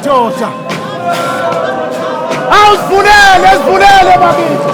Georgia. Esbunele bakithi.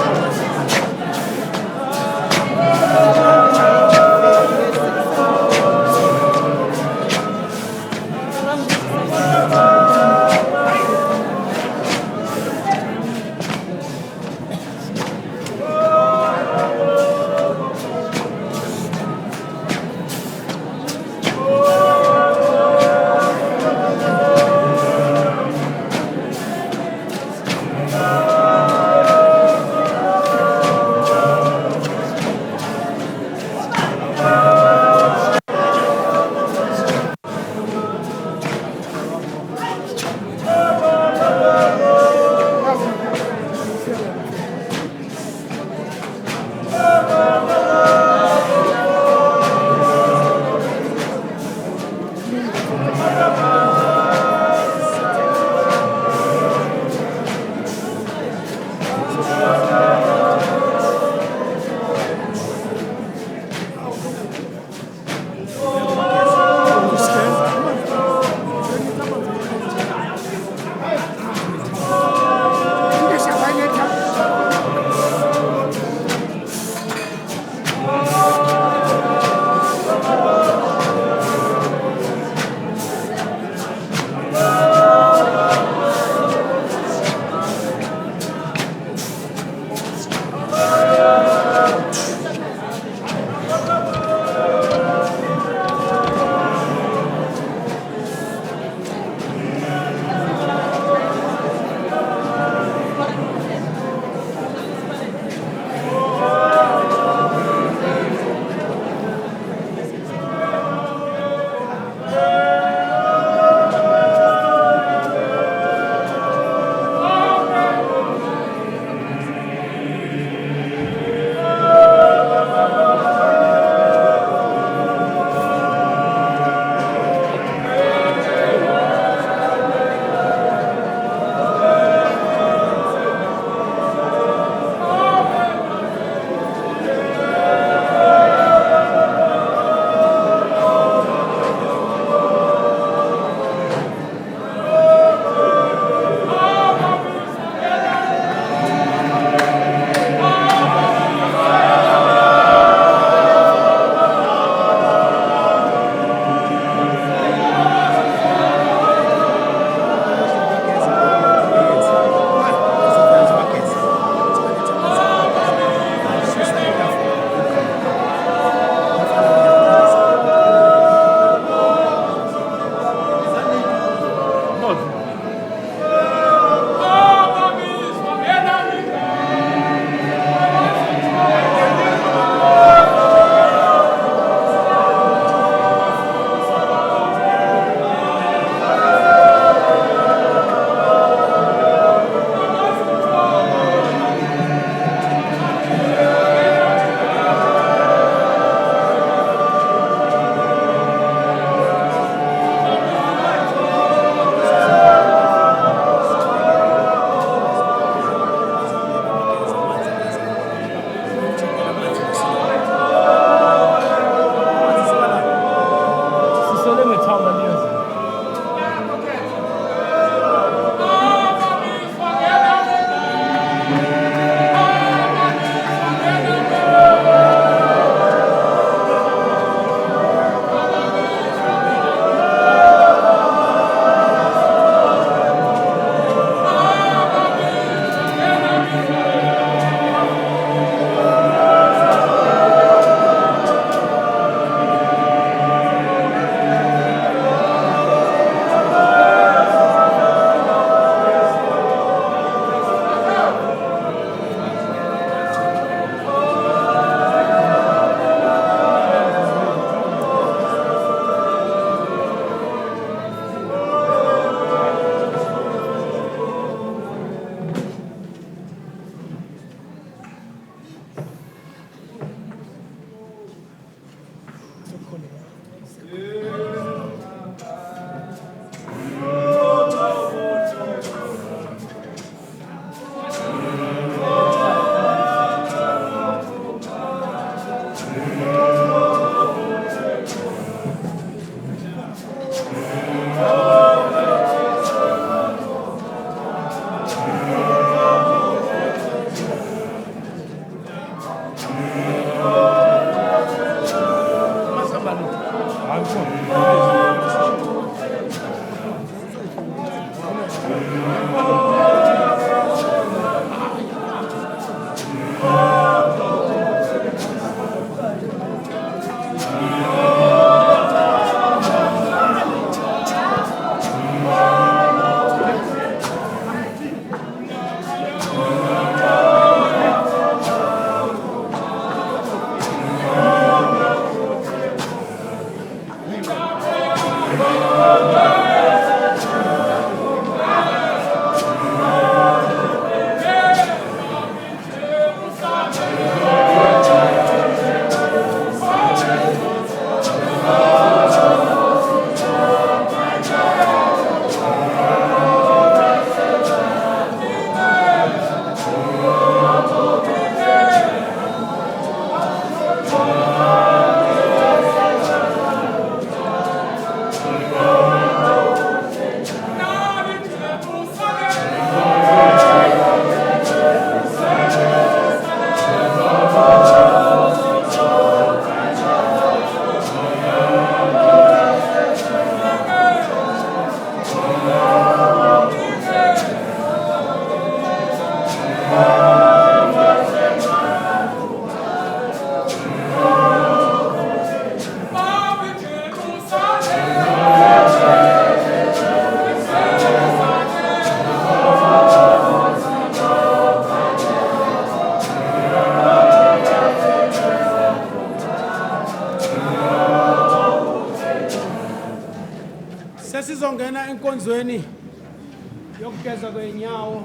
ukuhleza kwenyawo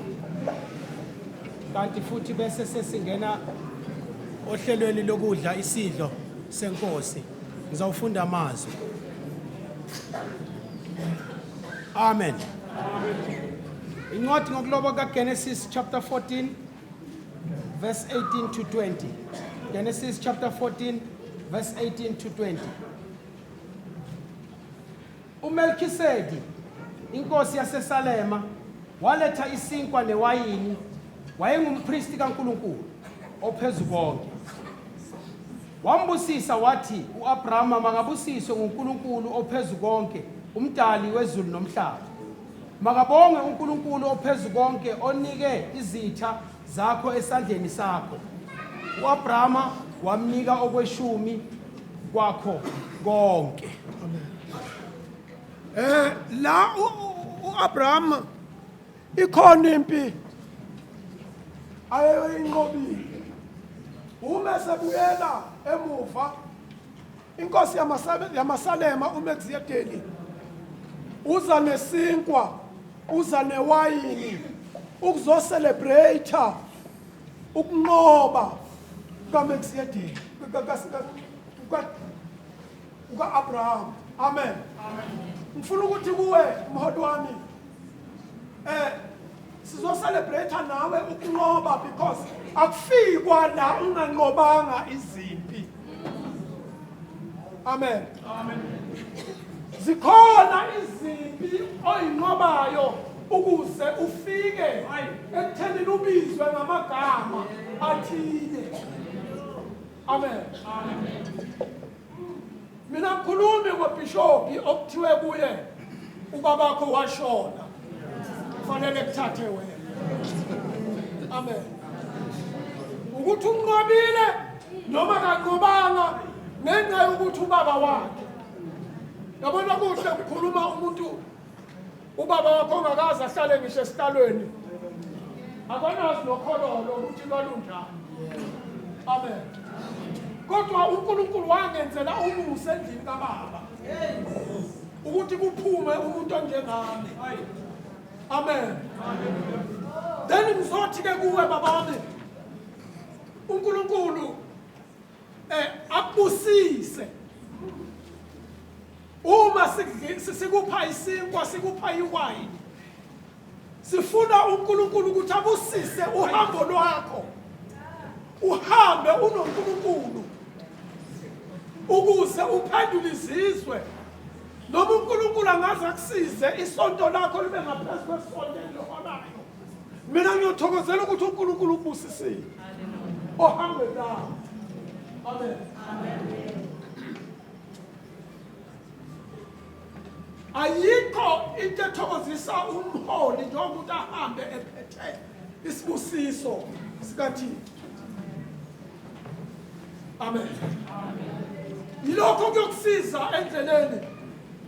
kanti futhi bese sesingena ohlelweni lokudla isidlo senkosi. Ngizawufunda amazwi. Amen. Incwadi ngokuloba kaGenesis chapter 14 verse 18 to 20. Genesis chapter 14 verse 18 to 20. uMelkisedi inkosi yaseSalema waletha isinkwa newayini. Wayengumpristi kaNkulunkulu ophezukonke. Wambusisa wathi uAbrahama makabusiswe nguNkulunkulu ophezukonke, umdali wezulu nomhlaba. Makabonge uNkulunkulu ophezukonke onike izitha zakho esandleni sakho. uAbrahama wamnika okweshumi kwakho konke. La uAbraham ikhona impi ayeyinqobile. Uma sebuyela emuva inkosi yamaSalema uMelkizedeki uza nesinkwa, uza newayini ukuzocelebrate ukunqoba kaMelkizedeki uka-Abraham. Amen. Ngifuna ukuthi kuwe mholi wami sizocelebrate nawe ukunqoba because akufikwa la unganqobanga izimpi. Amen. Zikhona izimpi oyinqobayo ukuze ufike ekutheni ubizwe ngamagama athile. Amen. Mina ngikhulumi ngobishophi okuthiwe kuye ubabakho washona, kufanele kuthathe wena. Amen. Ukuthi unqobile noma kanqobanga ngenxa yokuthi ubaba wakhe. Yabona kuhle ukukhuluma umuntu ubaba wakho ongakaze ahlale ngisho esitalweni. Akanazi nokhololo ukuthi lwalunjani. Amen. Kodwa uNkulunkulu wangenzela umusa endlini kaBaba ukuthi kuphume umuntu onjengami. Amen. Then ngizothi ke kuwe baba wami uNkulunkulu akubusise. Uma sikupha isinkwa sikupha iwayini, sifuna uNkulunkulu ukuthi abusise uhambo lwakho. Uhambe unoNkulunkulu ukuze uphendule izizwe. Noma uNkulunkulu angaze akusize isonto lakho libe ngaphezu kwesonto eliholayo. Mina ngiyothokozela ukuthi uNkulunkulu ubusisile. Ohambe nawe. Amen. Ayikho into ethokozisa umholi njengokuthi ahambe ephethe isibusiso sikaThixo. Amen. Yilokho kuyokusiza endleleni.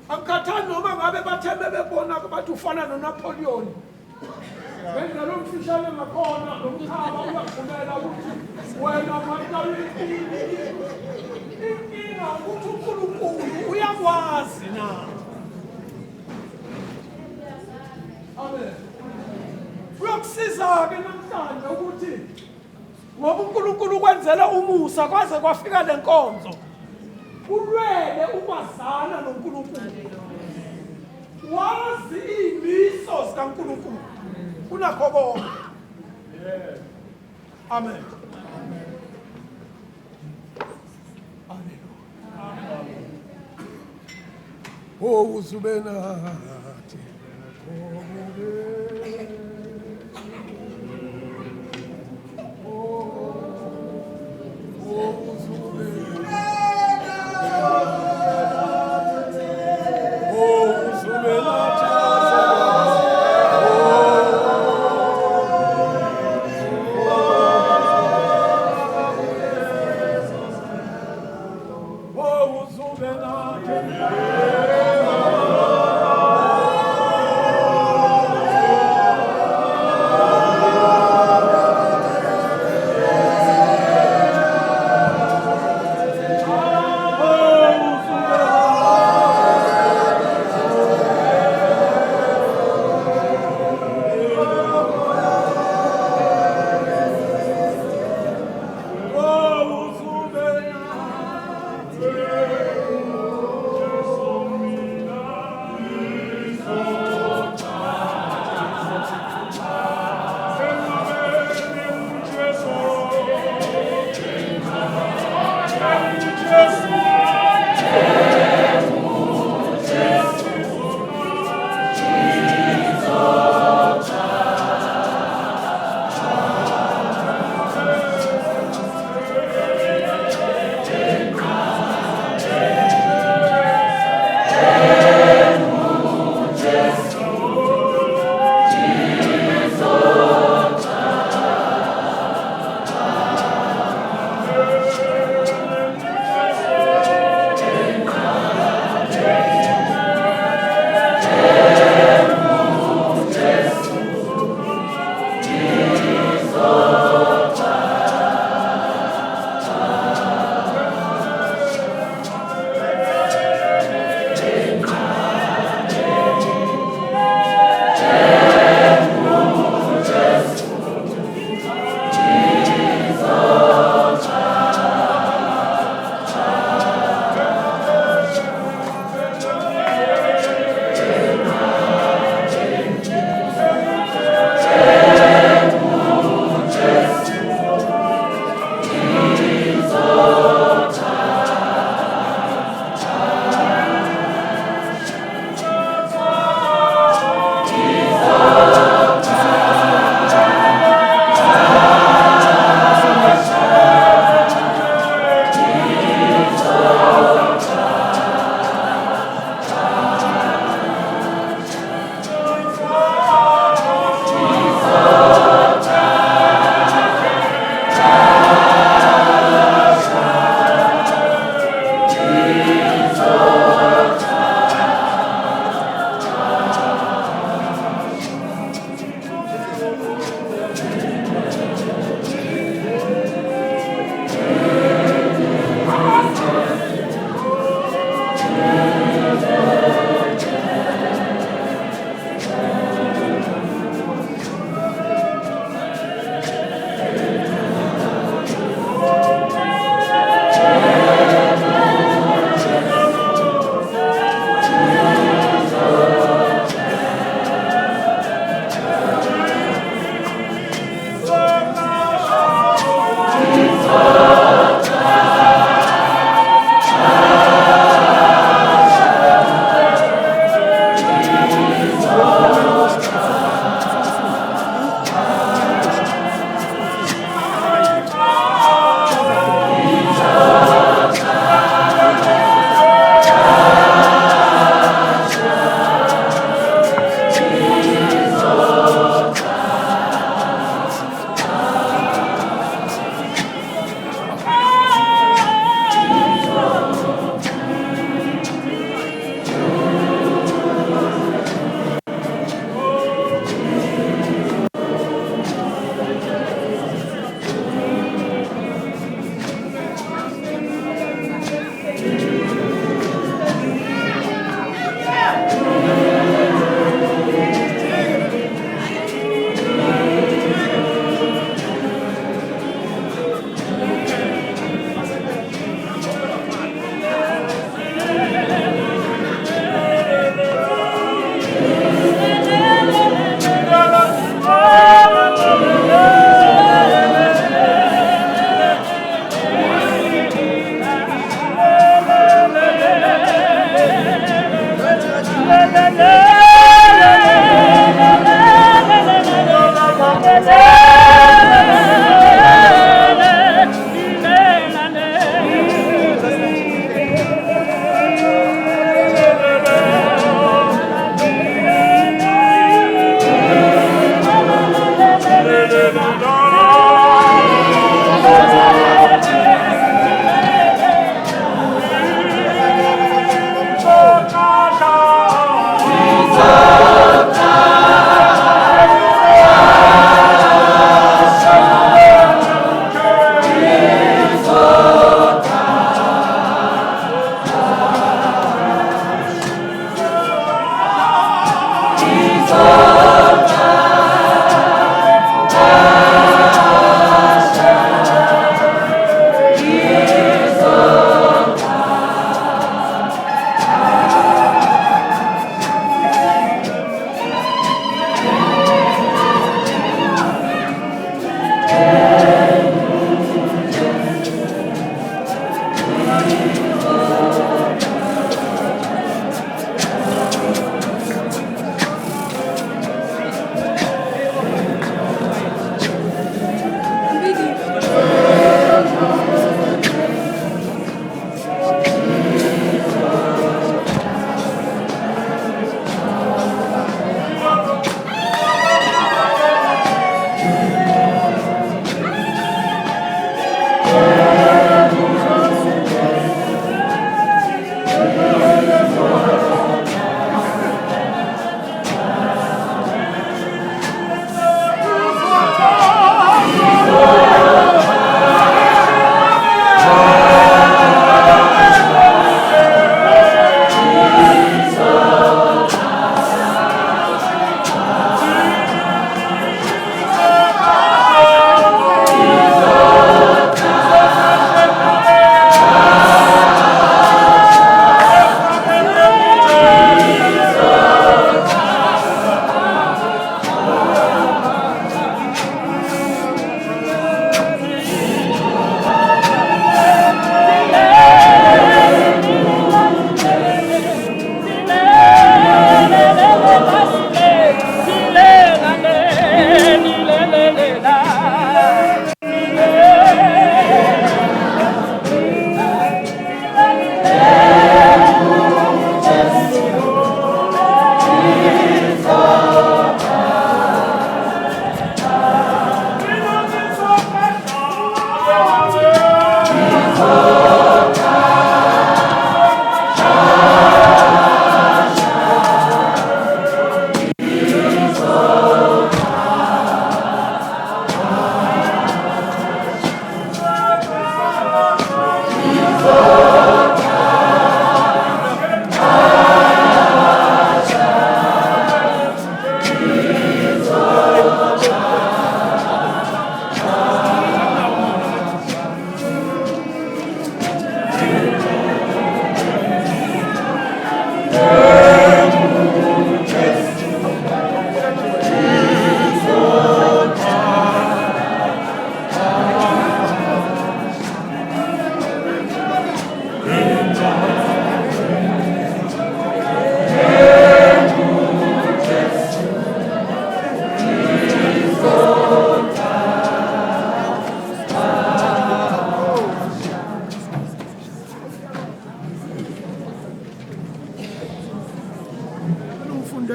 Akukhathali noma ngabe bathembe bebona bathi ufana noNapoleon. Wena lo mfishane ngakhona nomkhaba uyagqumela ukuthi wena manje inkinga ukuthi uNkulunkulu uyakwazi na. Amen. Uyokusiza ke namhlanje ukuthi ngoba uNkulunkulu kwenzela umusa kwaze kwafika lenkonzo. Ulwele ukwazana noNkulunkulu. Wazi imiso zikaNkulunkulu. Unakho konke. Amen. Amen. Oh uzubenathi.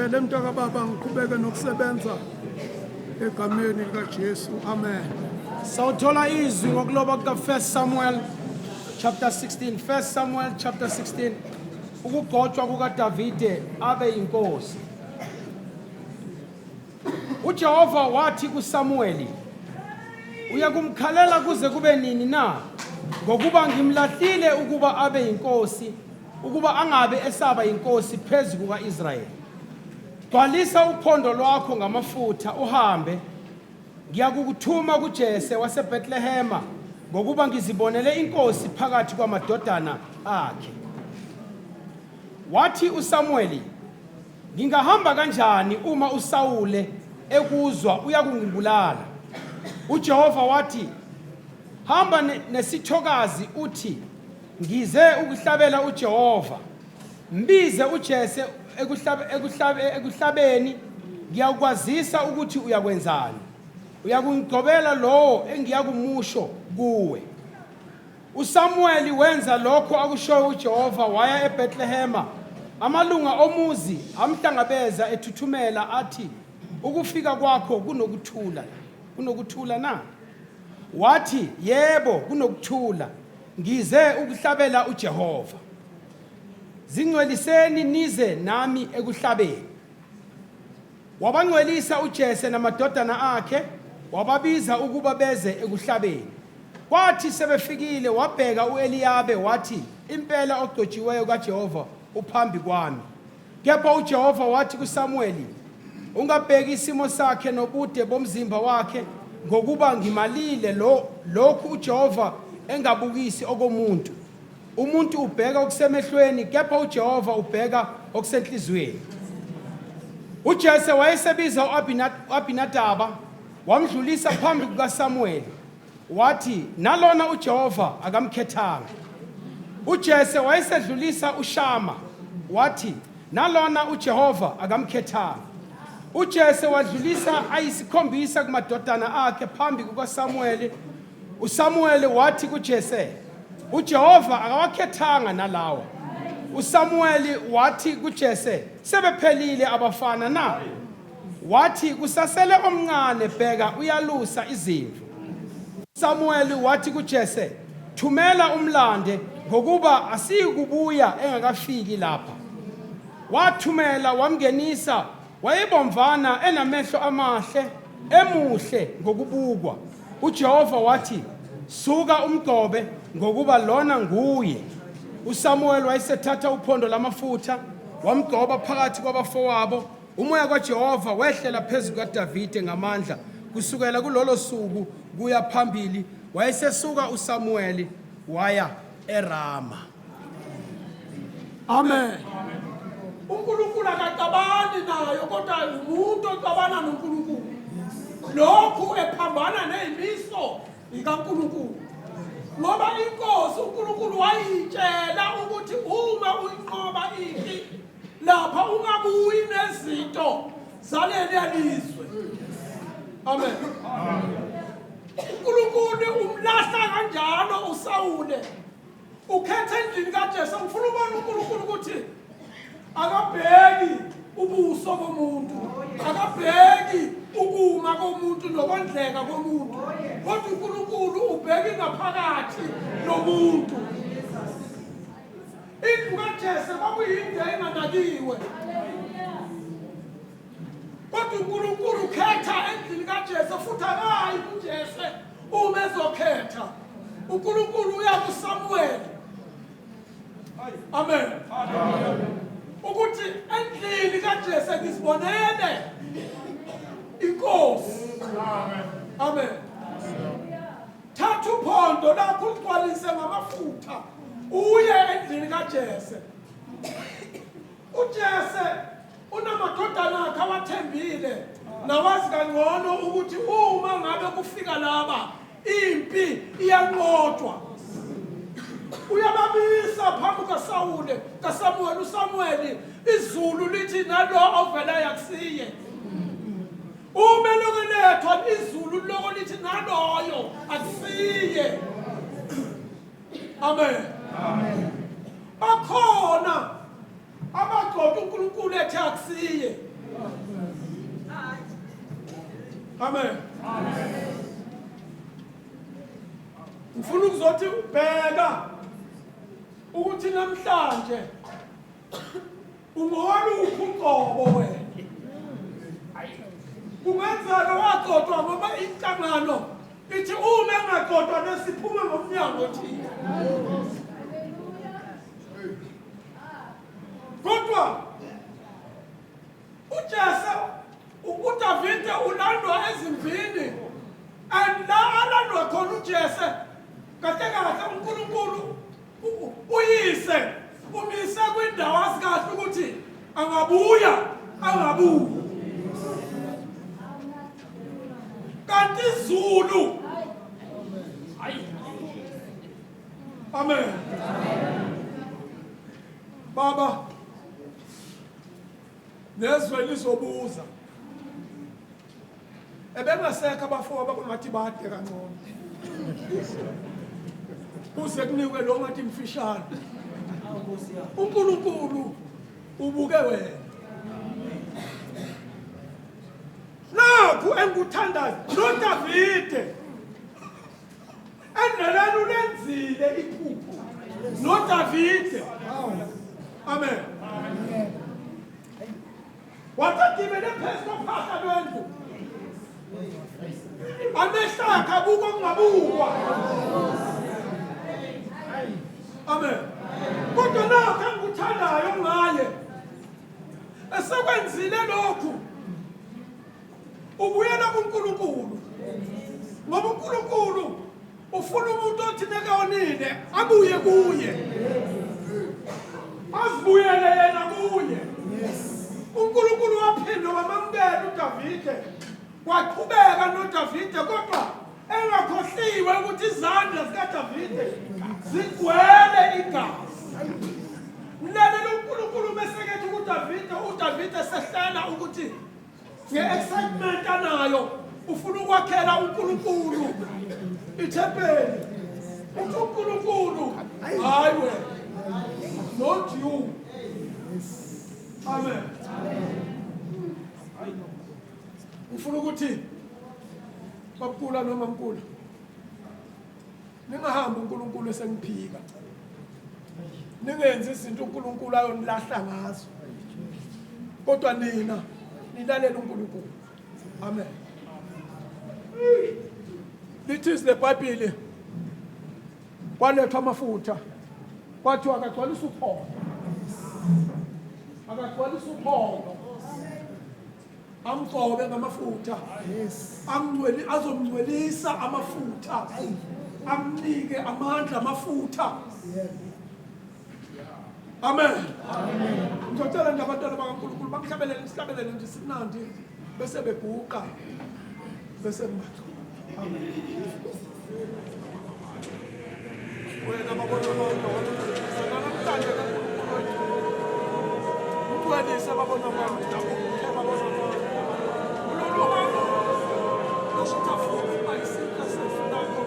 ngicele mntaka baba ngiqhubeke nokusebenza egameni likaJesu, amen. Sawuthola izwi ngokuloba kuka 1 Samuel chapter 16. 1 Samuel chapter 16. Ukugotshwa kukaDavide abe inkosi. uJehova wathi kuSamueli, uyakumkhalela kuze kube nini na? Ngokuba ngimlahlile ukuba abe inkosi, ukuba angabe esaba inkosi phezu kuka-Israyeli. Gcwalisa uphondo lwakho ngamafutha uhambe, ngiyakukuthuma kuJese waseBhethlehema, ngokuba ngizibonele inkosi phakathi kwamadodana akhe. Wathi uSamueli, ngingahamba kanjani uma uSawule ekuzwa uyakungibulala? uJehova wathi, hamba nesithokazi uthi, ngize ukuhlabela uJehova. Mbize uJese ekuhlabeni, ngiyakwazisa ukuthi uyakwenzani. uyakungigcobela lo engiyakumusho kuwe. uSamuel wenza lokho akushoyo uJehova, waya eBethlehema. Amalunga omuzi amhlangabeza ethuthumela athi, ukufika kwakho kunokuthula na? Wathi, yebo kunokuthula, ngize ukuhlabela uJehova. Zingcweliseni nize nami ekuhlabeni. Wabangcwelisa uJese namadodana akhe, wababiza ukuba beze ekuhlabeni. Kwathi sebefikile wabheka uEliyabe wathi, impela ogcotshiweyo kaJehova uphambi kwami. Kepha uJehova wathi kuSamueli, ungabheki isimo sakhe nobude bomzimba wakhe, ngokuba ngimalile lokhu uJehova engabukisi okomuntu. Umuntu ubheka okusemehlweni, kepha uJehova ubheka okusenhliziyweni. uJese wayesebiza uAbinadaba, wamdlulisa phambi kukaSamueli. Wathi, nalona uJehova akamkhethanga. uJese wayesedlulisa uShama, wathi, nalona uJehova akamkhethanga. uJese wadlulisa ayisikhombisa kumadodana akhe phambi kukaSamueli. uSamueli wathi kuJese, uJehova akawakhethanga nalawa. uSamueli wathi kuJese, sebephelile abafana na? Wathi, kusasele omncane, bheka uyalusa izimvu. uSamueli wathi kuJese, thumela umlande, ngokuba asikubuya engakafiki lapha. Wathumela wamngenisa, wayebomvana enamehlo amahle, emuhle ngokubukwa. uJehova wathi, suka umgcobe, ngokuba lona nguye. uSamuel wayesethatha uphondo lamafutha, wamgcoba phakathi kwabafowabo. Umoya kaJehova wehlela phezu kaDavide ngamandla. Kusukela kulolo suku kuya phambili wayesesuka uSamuel waya eRama. Amen. uNkulunkulu akaxabani nayo, kodwa umuntu oxabana noNkulunkulu. Lokhu ephambana nezimiso zikaNkulunkulu. Ngoba inkosi uNkulunkulu wayitshela ukuthi uma uyinqoba ipi lapha ungabuyi nezinto zaleli lizwe. Amen. uNkulunkulu umlahla kanjalo uSawule. Ukhethe endlini kaJese. Ufuna ubona uNkulunkulu ukuthi akabheki ubuso bomuntu, akabheki ukuma komuntu nokondleka komuntu, kodwa uNkulunkulu ubheka ngaphakathi nomuntu. Indlu kaJese kwakuyinto enganakiwe, kodwa uNkulunkulu ukhetha endlini kaJese, futhi akayi kuJese uma ezokhetha. uNkulunkulu uya kuSamuel. Amen. Ukuthi endlini kaJese ngizibonele inkosi. Amen. Thatha uphondo lakho ugcwalise ngamafutha, uye endlini kaJese. uJese unamadodana akhe awathembile, nawazi kangcono ukuthi uma ngabe kufika laba impi iyanqotshwa. Uyababisa phambi kaSamuel. uSamuel, izulu lithi nalo ovela yakusiye. Uma lokulethwa izulu lokho lithi naloyo akusiye. Amen. Amen. Bakhona abagcoba uNkulunkulu ethi akusiye. Amen. Amen. Ngifuna ukuzothi ubheka ukuthi namhlanje ungoluphi uqobo wena. Kungenzeka wagcotshwa ngoba inhlangano ithi uma engagcotshwa nesiphuma ngomnyango thina. Kodwa uJese uDavide ulandwa ezimvini, and la alandwa khona uJese kahle kahle uNkulunkulu uyise umise kwindawo asikahle ukuthi angabuya angabuyi. Kanti izulu. Amen. Baba, nezwe lizobuza. ebengasekho abafowabo bakungathi bade kangcono kuze kunikwe lo ngathi mfishane uNkulunkulu ubuke wena nakho engikuthandayo noDavide endleleni ulenzile iphupho noDavide amen wathatibele phezu kophahla lwendlu amehlakha kuko kungabukwa amen kodwa nakho engikuthandayo ngaye esekwenzile lokhu ubuyela kuNkulunkulu ngoba uNkulunkulu ufuna umuntu othi nekawonile abuye kuye azibuyele yena kuye uNkulunkulu waphinda wamamukela uDavide waqhubeka noDavide kodwa engakhohliwe ukuthi izandla zikaDavide zigcwele igazi mlalela uNkulunkulu mesekethi kuDavide uDavide sehlela ukuthi nge-excitement anayo ufuna ukwakhela uNkulunkulu ithempeli uthi uNkulunkulu hayi wena not you amen ufuna ukuthi babukula noma mkulu ningahambi uNkulunkulu esengiphika ningenzi izinto uNkulunkulu ayonilahla ngazo kodwa nina nilalela uNkulunkulu amen lithi iBhayibheli kwalethwa amafutha kwathiwa akagcwalisa uphondo akagcwalisa uphondo amgcobe ngamafutha azomngcwelisa amafutha amnike amandla amafutha amen ngicela nje abantwana bakaNkulunkulu bakuhlabelele isihlabelele nje simnandi bese bebhuqa bese mbathu amen wena babona bonke sanamhlanje ukwelisa babona bonke babona bonke lo hamba lositafuna bayisika sefunako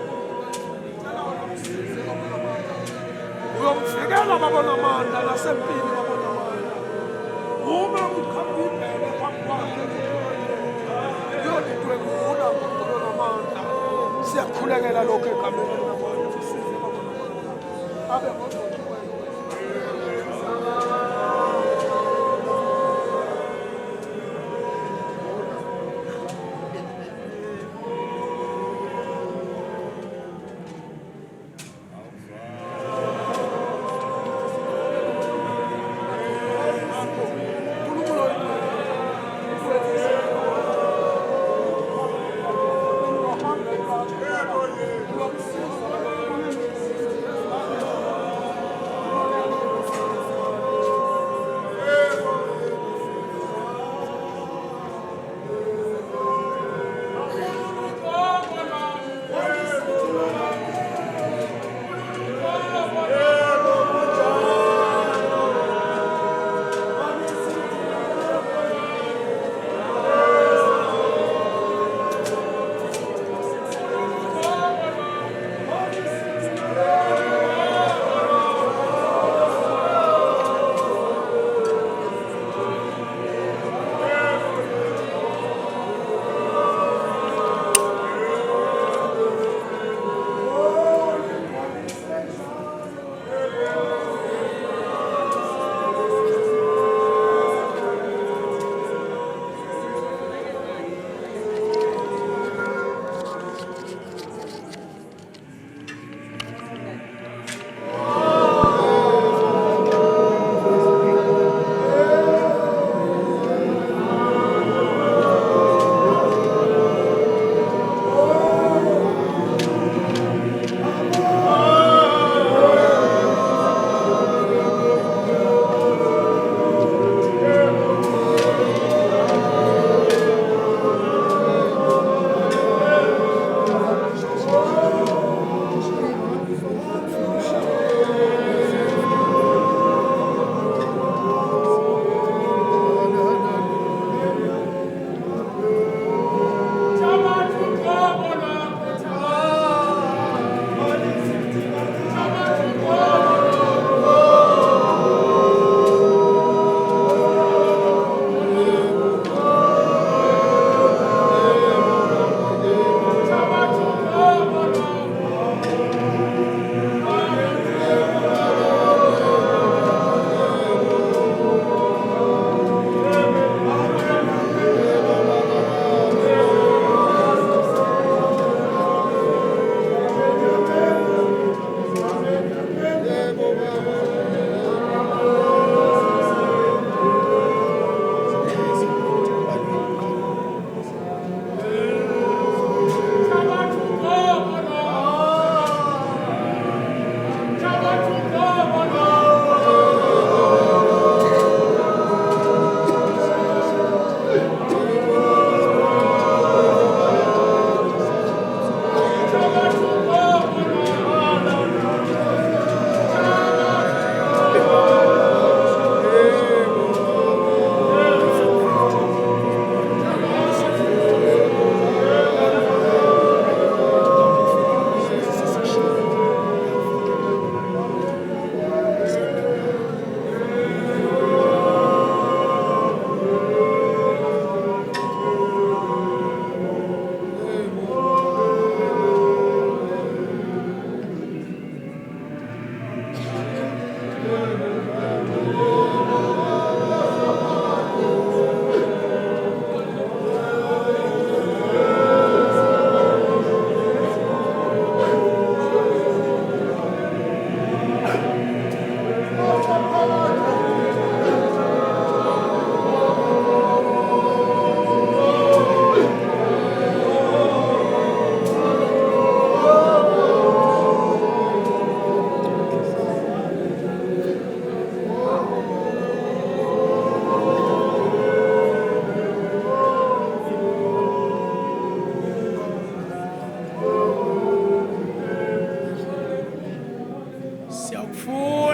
cela wona msize babona bonke uyomfikela babona manda nasempini babona manda uma ukhambile kwakwakhe yodidwe ngula babona manda siyakhulekela lokho egameni likaNkulunkulu sisize babona manda abe ngoba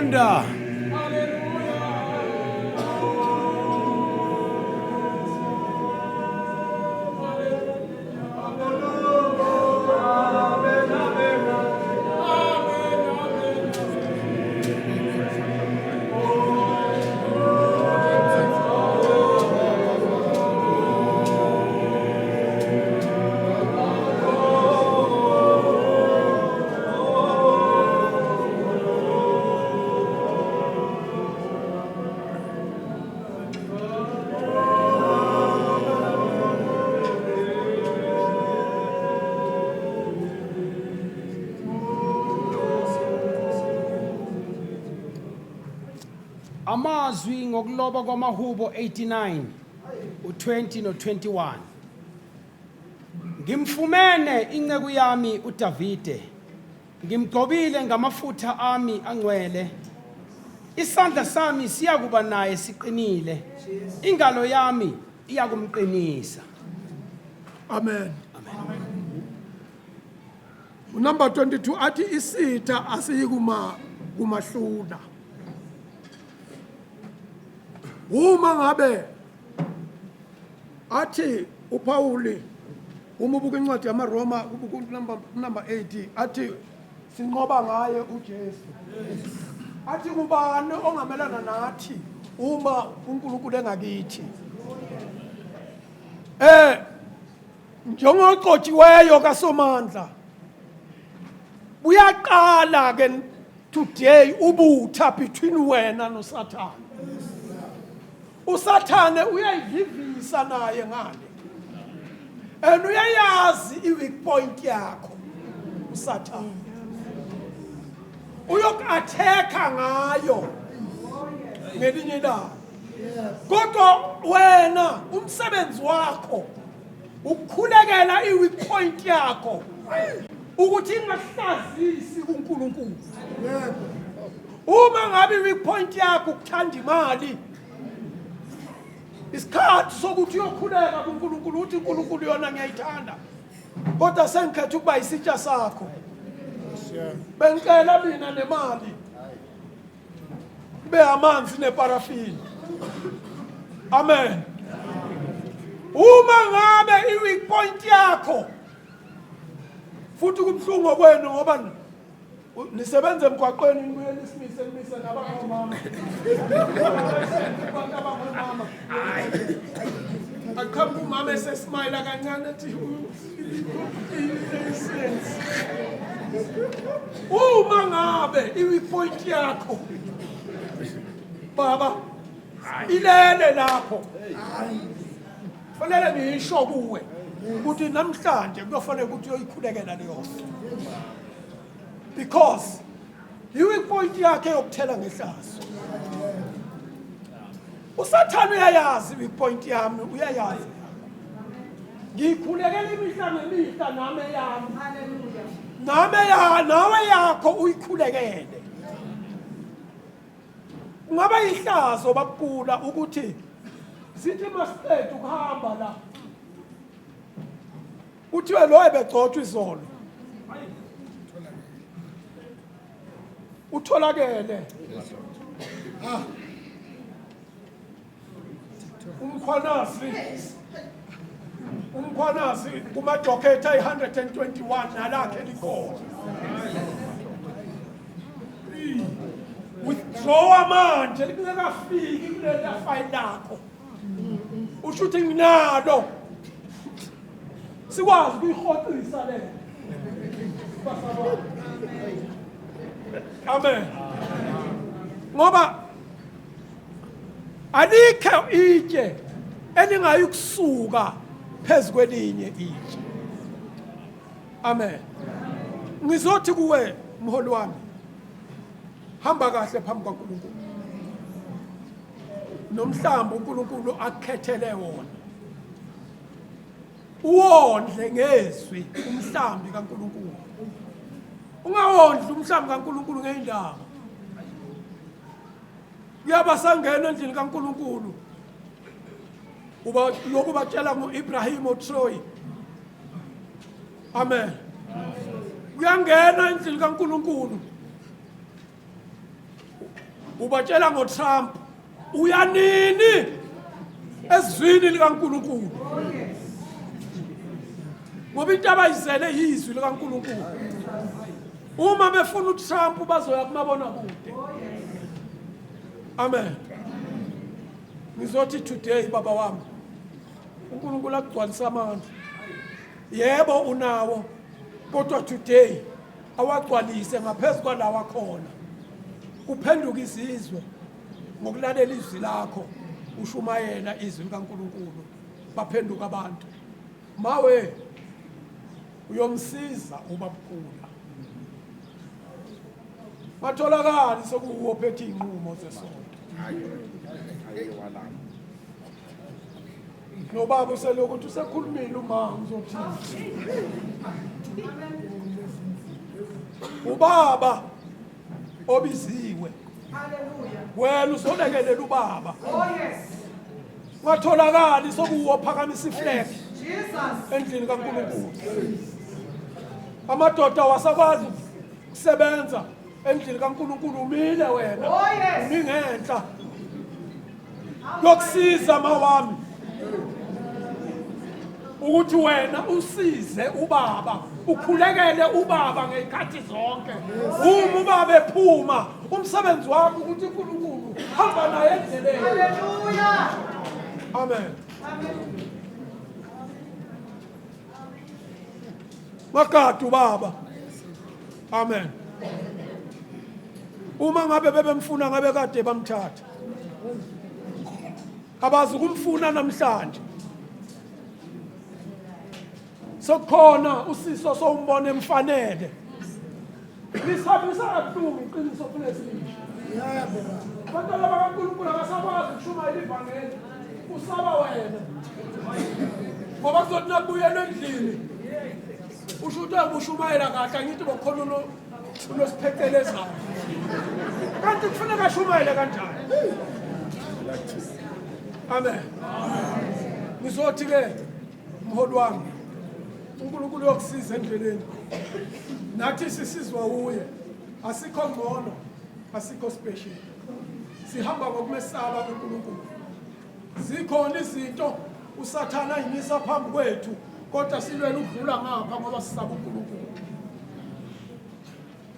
Funda. Amazwi ngokuloba kwamahubo 89 u20 no21. Ngimfumene inceku yami uDavide, ngimgcobile ngamafutha ami angcwele. Isandla sami siyakuba naye siqinile, ingalo yami iyakumqinisa. Amen. Number 22 athi isitha asiyikuma kumahlula. Uma ngabe athi uPauli umubuka incwadi yamaRoma number 80 athi sinqoba ngaye uJesu. Athi kubani ongamelana nathi uma uNkulunkulu engakithi? Njengoqotshiweyo kaSomandla. Buyaqala ke today ubutha between wena noSathane. uSathane uyayivivisa naye ngale. And uyayazi i-weak point yakho uSathane. Uyokatheka ngayo ngelinye ilanga. Kodwa wena umsebenzi wakho ukukhulekela i-weak point yakho ukuthi ingahlazisi kuNkulunkulu. Uma ngabe i-weak point yakho ukuthanda imali, isikhathi sokuthi uyokhuleka kuNkulunkulu uthi uNkulunkulu yona ngiyayithanda kodwa sengikhetha ukuba isitsha sakho. Bengicela mina nemali be amanzi neparafini. Amen. Uma ngabe i-weak point yakho futhi kubhlungu kwenu ngoba nisebenza emgwaqweni nibuye nimise nabangomama. Akhambe umama esesmile kancane ethi uma ngabe i-weak point yakho baba ilele lapho. Fanele ngisho kuwe ukuthi namhlanje kuyofanele ukuthi uyoyikhulekela leyo. Because i-weak point yakhe yokuthela ngehlazo. uSathane uyayazi i-weak point yami, uyayazi. Ngikhulekela imihla nemihla nami yami. Hallelujah. Nawe yakho uyikhulekele. Ngaba ihlazo bakugula ukuthi sithi masiqeda ukuhamba la. Uthiwe lo ebegcotshwa izolo. Utholakele. Umkhwanazi kumadokhetha 121 nalakhe likhona. Withdraw manje likungekafiki kulela file lakho. Usho ukuthi nginalo. Sikwazi ukuyihotisa le. Amen. Ngoba alikho itshe elingayikusuka phezu kwelinye itshe. Amen. Ngizothi kuwe mholi wami, hamba kahle phambi kwaNkulunkulu. Nomhlamba uNkulunkulu akukhethele wona. Uwondle ngezwi umhlambi kaNkulunkulu. Ungawondli umhlambi kaNkulunkulu ngeindaba. Kuyabasangena endlini kaNkulunkulu. Uba lokhu batshela ngoIbrahim oTroy. Amen. Uyangena endlini kaNkulunkulu. ubatshela ngoTrump uyanini ezwini likaNkulunkulu ngoba into abayizele yizwi likaNkulunkulu. Uma befuna uTrump bazoya kumabona kude. Amen. Ngizothi today baba wami uNkulunkulu akugcwalisa amandla. Yebo unawo kodwa today awagcwalise ngaphezulu kwalawa khona. Uphenduka izizwe ngokulalela izwi lakho ushumayela izwi likaNkulunkulu baphenduka abantu. Mawe uyomsiza ubabukula. Matholakala sokuwo phethe inqumo zesonto. Nobaba uselokuthi usekhulumile uma ngizothini. Ubaba obiziwe. Haleluya. Wena usolekelela ubaba. Oh yes. Watholakala sokuwo phakamisa iflag. Jesus. Endlini kaNkulunkulu. Amadoda wasakwazi ukusebenza endlini kaNkulunkulu umile wena. Oh yes. Ningenhla. Yokusiza mawami. Ukuthi wena usize ubaba, ukhulekele ubaba ngezikhathi zonke. Uma ubaba ephuma, umsebenzi wakho ukuthi uNkulunkulu hamba naye endleleni. Haleluya. Amen. Amen. Makade ubaba. Amen. Uma ngabe bebemfuna ngabe kade bamthatha. Abazi ukumfuna namhlanje. Sokhona usiso sombone emfanele. Lisabisa kabuhlungu iqiniso kulesizwe. Yebo. Abantwana bakaNkulunkulu abasakwazi ukushumayela ivangeli. Usaba wena. Ngoba kuzothi nakubuyela endlini. Usho ukuthi ubushumayela kahle ngithi bokhona unosipheqelezayo. Kanti kufanele ashumayele kanjani? Amen. Ngizothi ke mholi wami uNkulunkulu yokusiza endleleni. Nathi sisizwa uye. Asikho ngcono, asikho special. Sihamba ngokumesaba kuNkulunkulu. Zikhona izinto uSathana ayimisa phambi kwethu kodwa silwela ukudlula ngapha ngoba sisaba uNkulunkulu.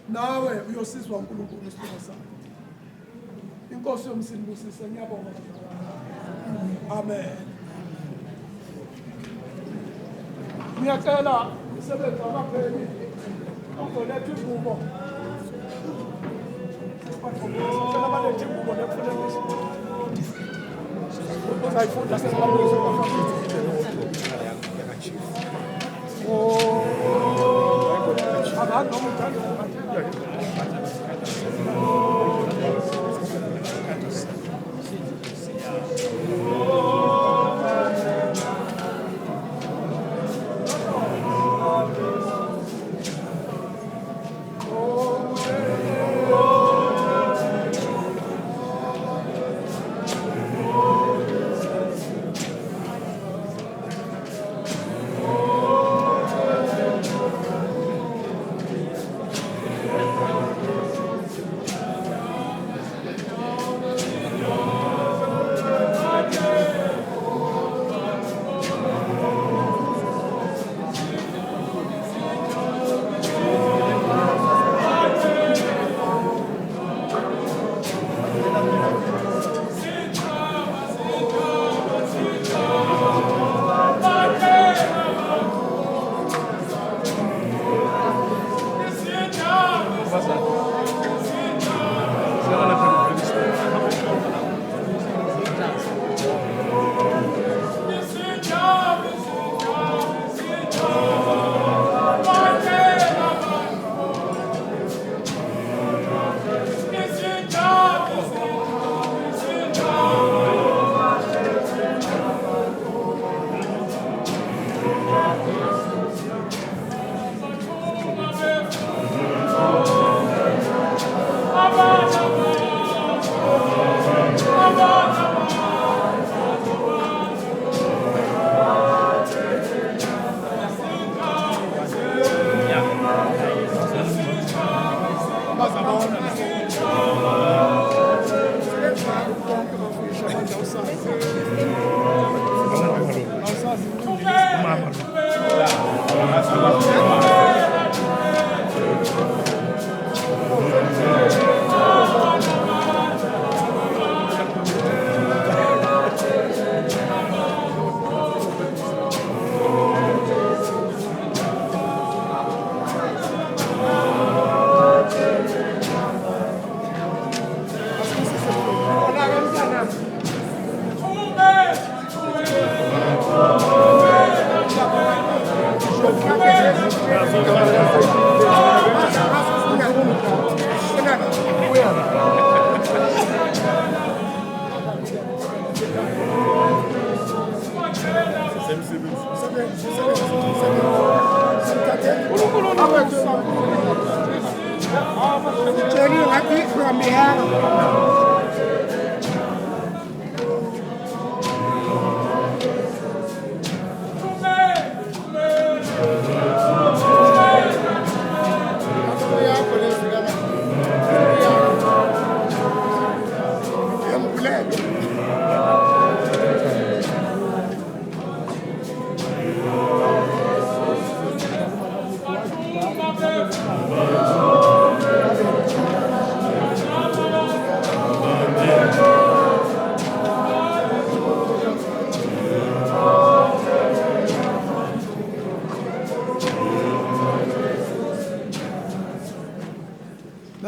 Nawe uyosizwa uNkulunkulu isipho sakhe. Inkosi yomsindisise ngiyabonga. Amen. Ngiyacela umsebenzi wabapheli uzoletha ingubo. Ngicela balethe ingubo lefunekisi. Uzayifunda sebalungisa bafundisi. Abantu nomthando. Tshwere ngathi kwamehanga.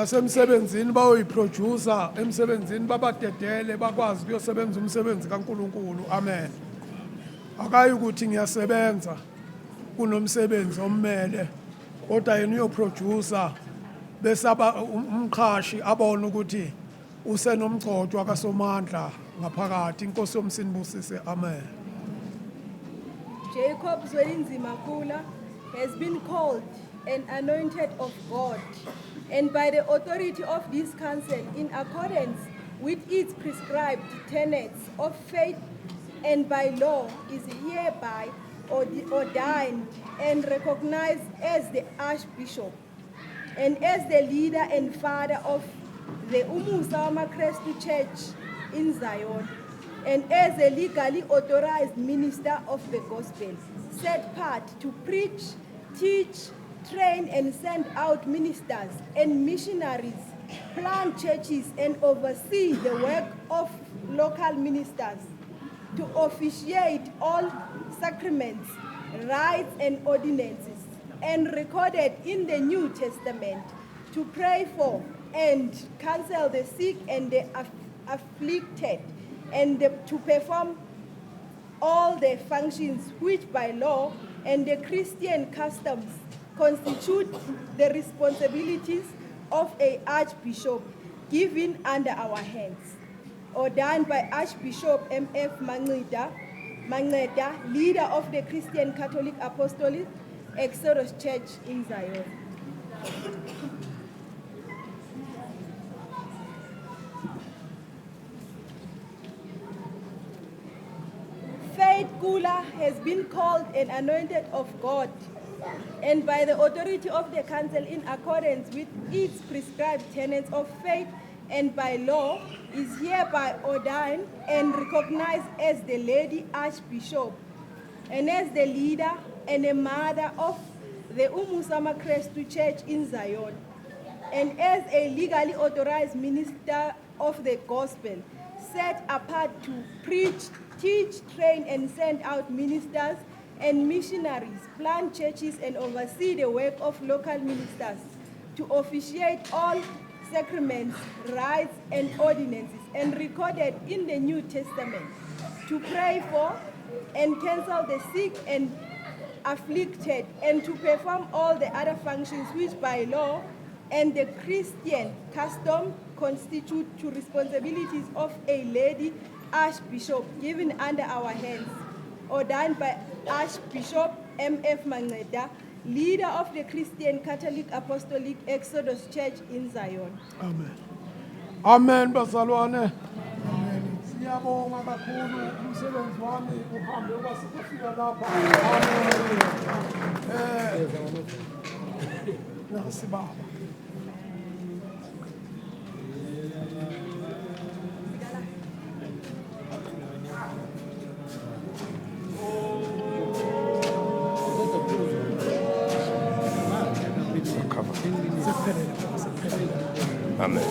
nasemsebenzini bayoyiproducer emsebenzini babadedele bakwazi kuyosebenza umsebenzi kaNkuluNkulu. Amen. Akayi ukuthi ngiyasebenza kunomsebenzi ommele kodwa yena uyoproducer bese umqhashi abone ukuthi usenomgcotshwa kaSomandla ngaphakathi. Inkosi yomsinibusise. Amen. Jacob Zwelinzima Kula has been called and anointed of God, and by the authority of this council, in accordance with its prescribed tenets of faith and by law, is hereby ordained and recognized as the Archbishop and as the leader and father of the Umusa Christi Church in Zion, and as a legally authorized minister of the gospel, set apart to preach, teach, train and send out ministers and missionaries, plant churches and oversee the work of local ministers, to officiate all sacraments, rites and ordinances, and recorded in the New Testament, to pray for and counsel the sick and the afflicted, and to perform all the functions which by law and the Christian customs constitute the responsibilities of an archbishop given under our hands. Ordained by Archbishop M.F. Mangleda, leader of the Christian Catholic Apostolic Exodus Church in Zion. Faith Kula has been called and anointed of God, and by the authority of the council in accordance with its prescribed tenets of faith and by law, is hereby ordained and recognized as the Lady Archbishop and as the leader and a mother of the Umusama Christi Church in Zion, and as a legally authorized minister of the gospel, set apart to preach, teach, train, and send out ministers and missionaries, plant churches, and oversee the work of local ministers, to officiate all sacraments, rites, and ordinances, and recorded in the New Testament, to pray for and counsel the sick and afflicted, and to perform all the other functions which by law and the Christian custom constitute to responsibilities of a lady archbishop given under our hands, ordained by Archbishop M.F. Mangleda, leader of the Christian Catholic Apostolic Exodus Church in Zion. Amen. Amen bazalwane. Siyabonga kakhulu umsebenzi wami uhambe kwasikufika lapha. Amen. Nasi baba. Amen.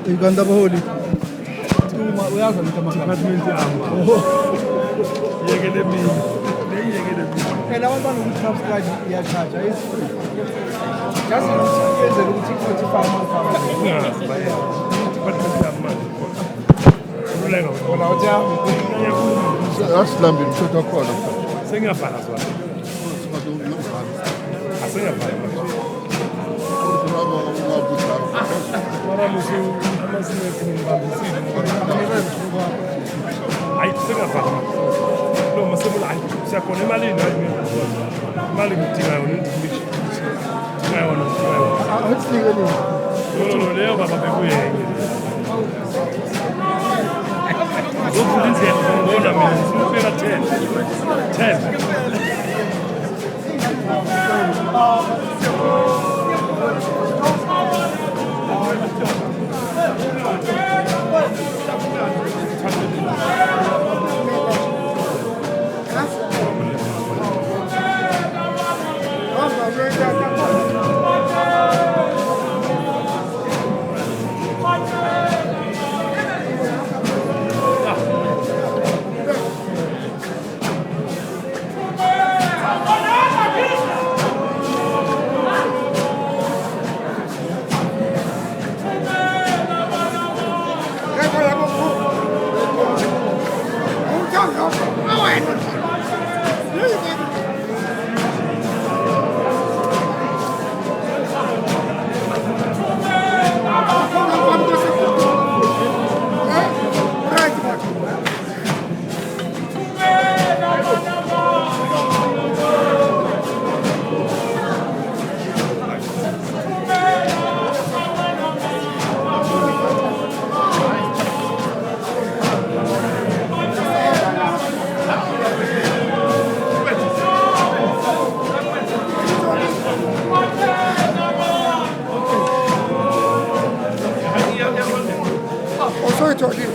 Uganda baholi. Uyazi department Yekele mina. Yekele mina. And abantwana uku-subscribe iyacharge ayisi free. Just ukuthi yenzele ukuthi i-Spotify mawufaka. Asilambi mthetho khona. Sengiyabhala zona. Asengiyabhala. Mara musu amasine kumbambisile. Hayi sengiyabhala. Lo masemula hayi siyakhona emalini hayi mina. Imali ngidingayo nendimbishi. Ngayona. Awuthike lo. Lo leyo baba bekuyenye. Zokulinze ngona mina ngifika 遅いとは言う。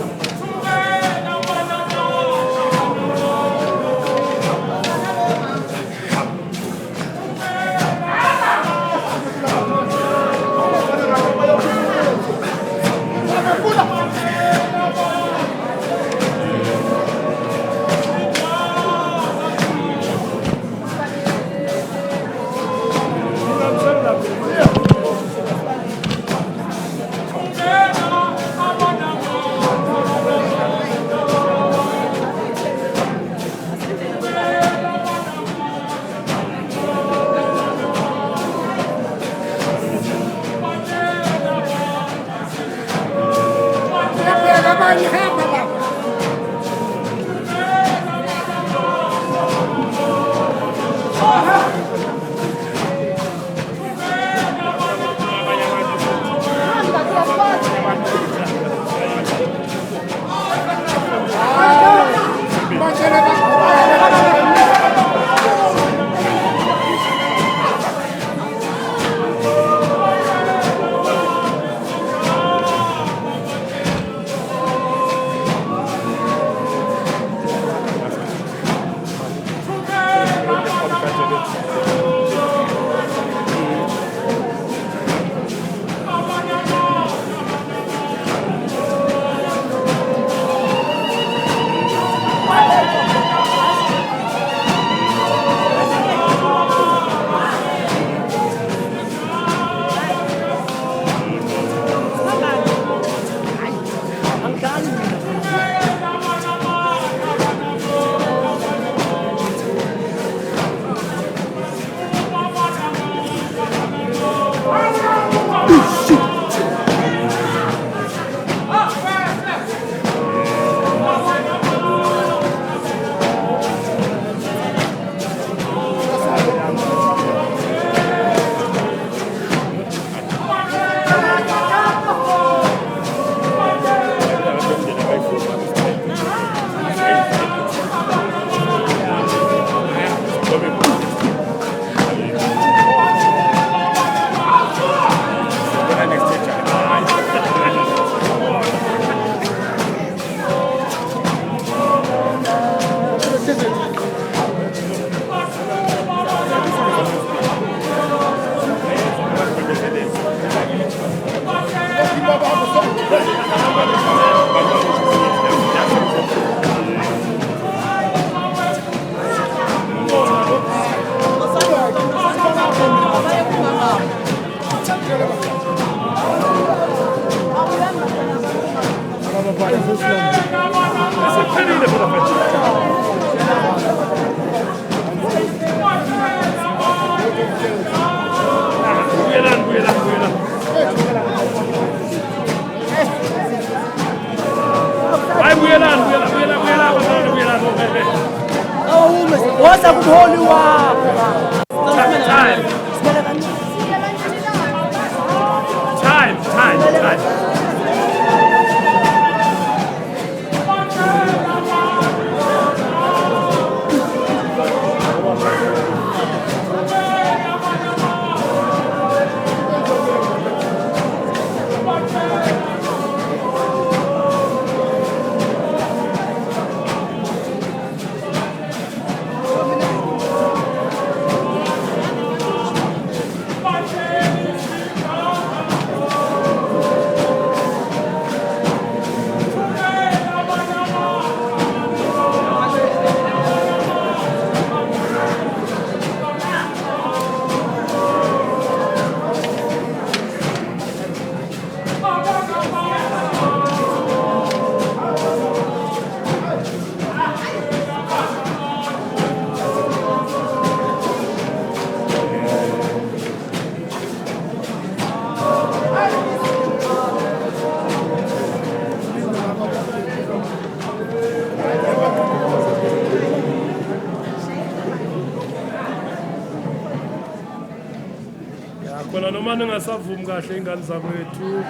khona noma ningasavumi kahle ingane zakwethu.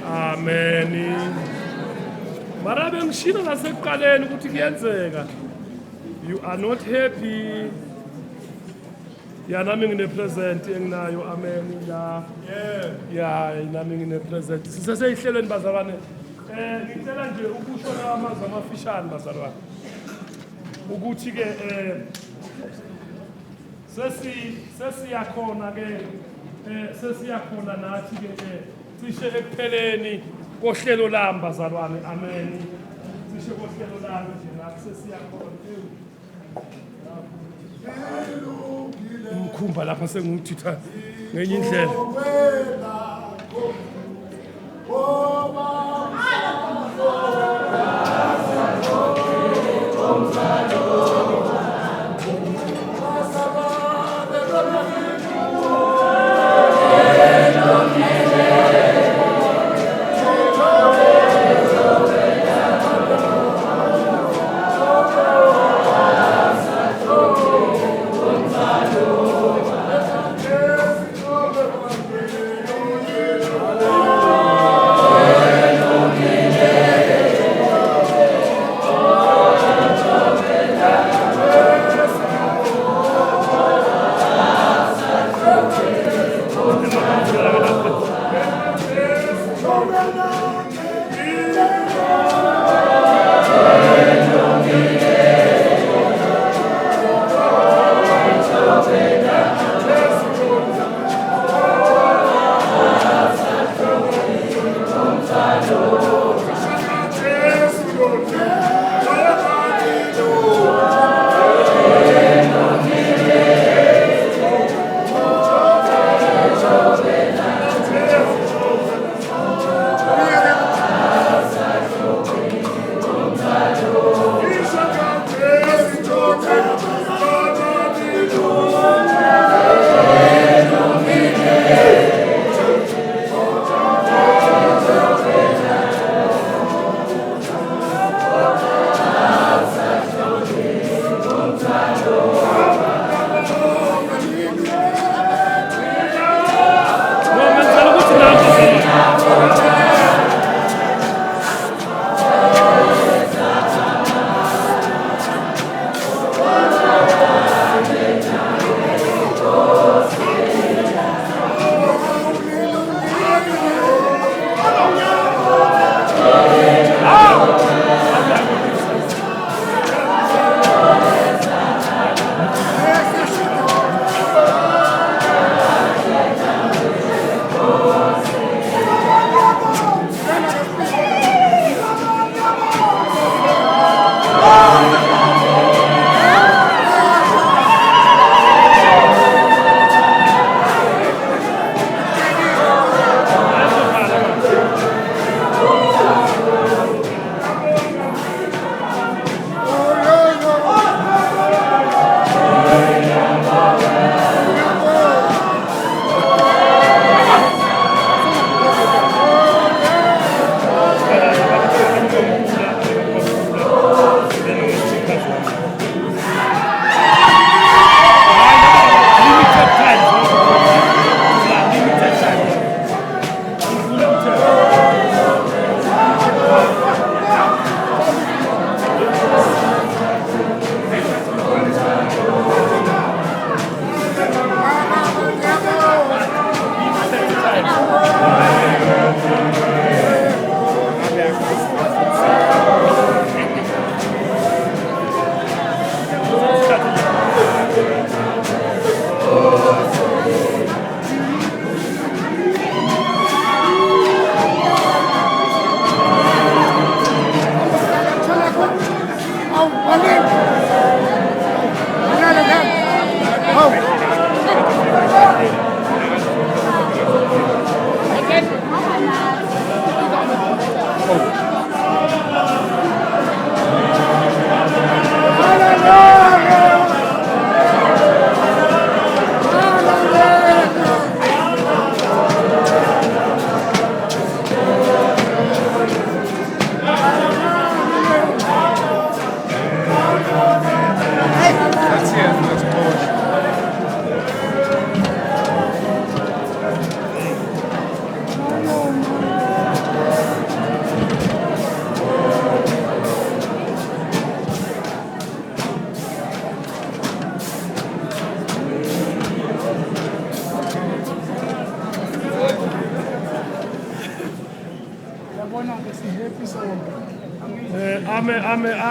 Amen. Mara bengishilo nasekuqaleni ukuthi kuyenzeka. You are not happy. Ya nami ngine present enginayo. Amen. Ya nami ngine present. Siseseyihlelweni bazalwane. Ngicela nje ukusho amazwi amafishane bazalwane. Ukuthi ke sesiyakhona ke sesiyakhona nathi ke cishe ekupheleni kohlelo lami bazalwane. Amen. Cishe kohlelo lami nje nathi sesiyakhona. Umkhumba lapha sengithitha ngenye indlela.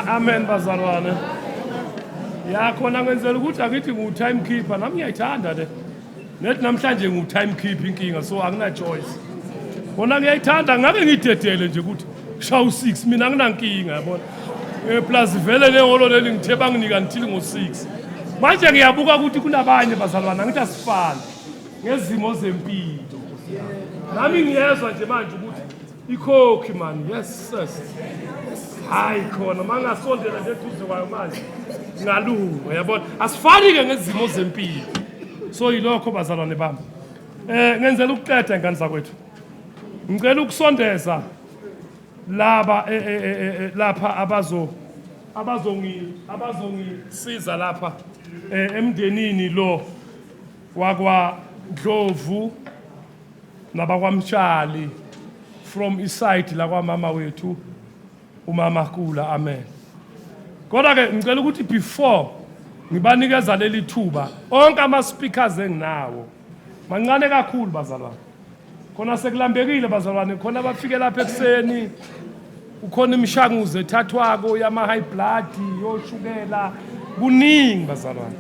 Amen bazalwane. Ya khona ngenzela ukuthi akithi ngu-timekeeper nami ngiyayithanda le. Nethi namhlanje ngu-timekeeper inkinga so angina choice. Khona ngiyayithanda ngake ngidedele nje ukuthi shawu 6 mina anginankinga yabona. Plus vele leholo leli ngithe banginika ngithile ngo-6. Manje ngiyabuka ukuthi kunabanye bazalwana ngithi asifani ngezimo zempilo. Nami ngiyezwa nje manje ukuthi ikhokhi man yes. Hayi khona mangasondela nje eduze kwayo manje ngalunga yabona asifani ke ngezimo zempilo so yilokho bazalwane bami ngenzela ukuqeda ingane zakwethu ngicela ukusondeza laba lapha abazongisiza lapha emndenini lo wakwa Ndlovu nabakwamshali from iside la kwa mama wethu umama Kula amen. Kodwa ke ngicela ukuthi before ngibanikeza leli thuba onke ama speakers enginawo mancane kakhulu bazalwane. Khona sekulambekile bazalwane khona abafike lapha ekseni ukhona imishanguzo ethathwako yama high blood yoshukela kuningi bazalwane.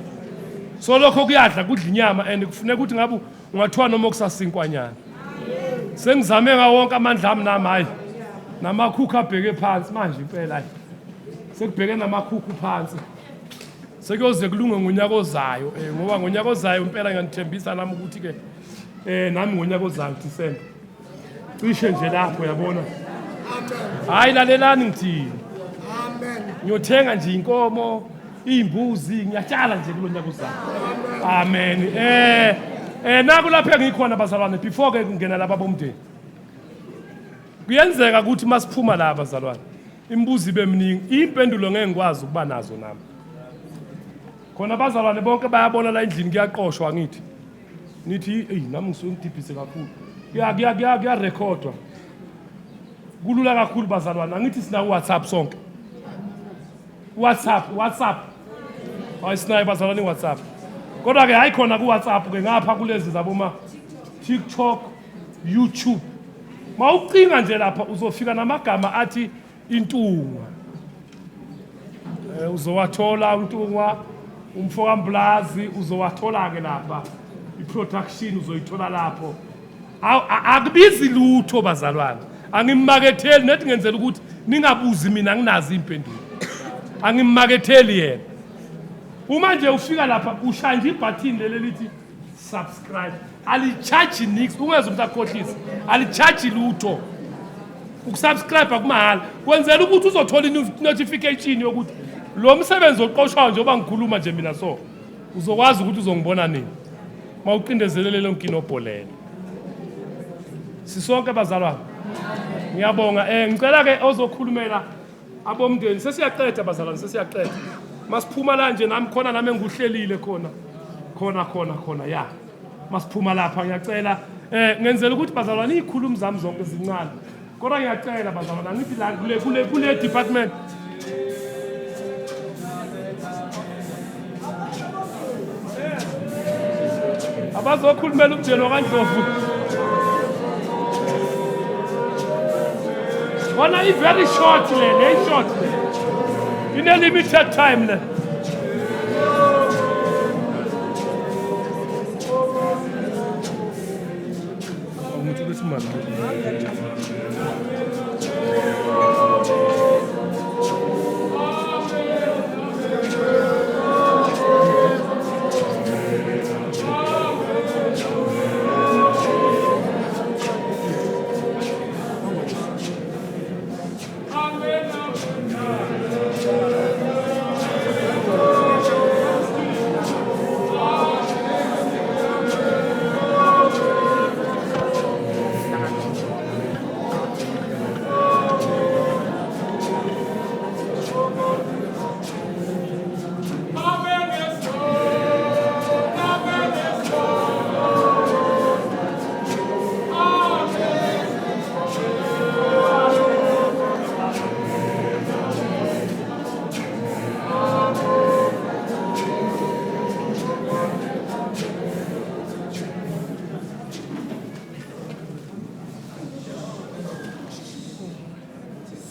So lokho kuyadla kudla inyama and kufuneka ukuthi ngabe ungathiwa noma kusasinkanyana. Sengizame ngawonke amandla ami nami hayi namakhukhu abheke phansi manje impela hayi sekubheke namakhukhu phansi sekuyoze kulunge ngonyaka ozayo ngoba ngonyaka ozayo impela ngiyanithembisa nami ukuthi ke nami ngonyaka ozayo December cishe nje lapho yabona hayi lalelani ngithini amen ngiyothenga nje inkomo imbuzi ngiyatshala nje kulonyaka ozayo amen naku lapha ngikhona bazalwane before ke kungena laba bomndeni kuyenzeka ukuthi masiphuma la bazalwane imbuzi bemningi impendulo ngeke ngikwazi ukuba nazo nami khona bazalwane bonke bayabona la endlini kuyaqoshwa nithi nami ngisuke ngidibhise kakhulu kuya recordwa kulula kakhulu bazalwane angithi sina WhatsApp sonke WhatsApp ayisinayo bazalwane WhatsApp kodwa ke hayi khona ku WhatsApp ke ngapha kulezi zaboma TikTok YouTube mawucinga nje lapha uzofika namagama athi intunga uzowathola untungwa umfoka Mblazi uzowathola ke lapha iproduction uzoyithola lapho akubizi lutho bazalwane angimmaketheli nethi ngenzela ukuthi ningabuzi mina nginazi impendulo angimmaketheli yena uma nje ufika lapha ushaya ibutton leli lithi subscribe alicharge nix ungeze umuntu akhohlisa alicharge lutho ukusubscribe akumahala kwenzela ukuthi uzothola notification yokuthi lo msebenzi oqoshwayo njengoba ngikhuluma nje mina so uzokwazi ukuthi uzongibona nini mawuqindezelele lonkinobho lelo sisonke bazalwane ngiyabonga ngicela ke ozokhulumela abomndeni sesiyaqeda bazalwane sesiyaqeda masiphuma la nje nami khona nami enguhlelile khona ya masiphuma lapha ngiyacela ngenzela ukuthi bazalwane izikhulumi zami zonke zincane kodwa ngiyacela bazalwane angithi la kule department abazokhulumela umndeni wakwaNdlovu Kona is very short very short in a limited time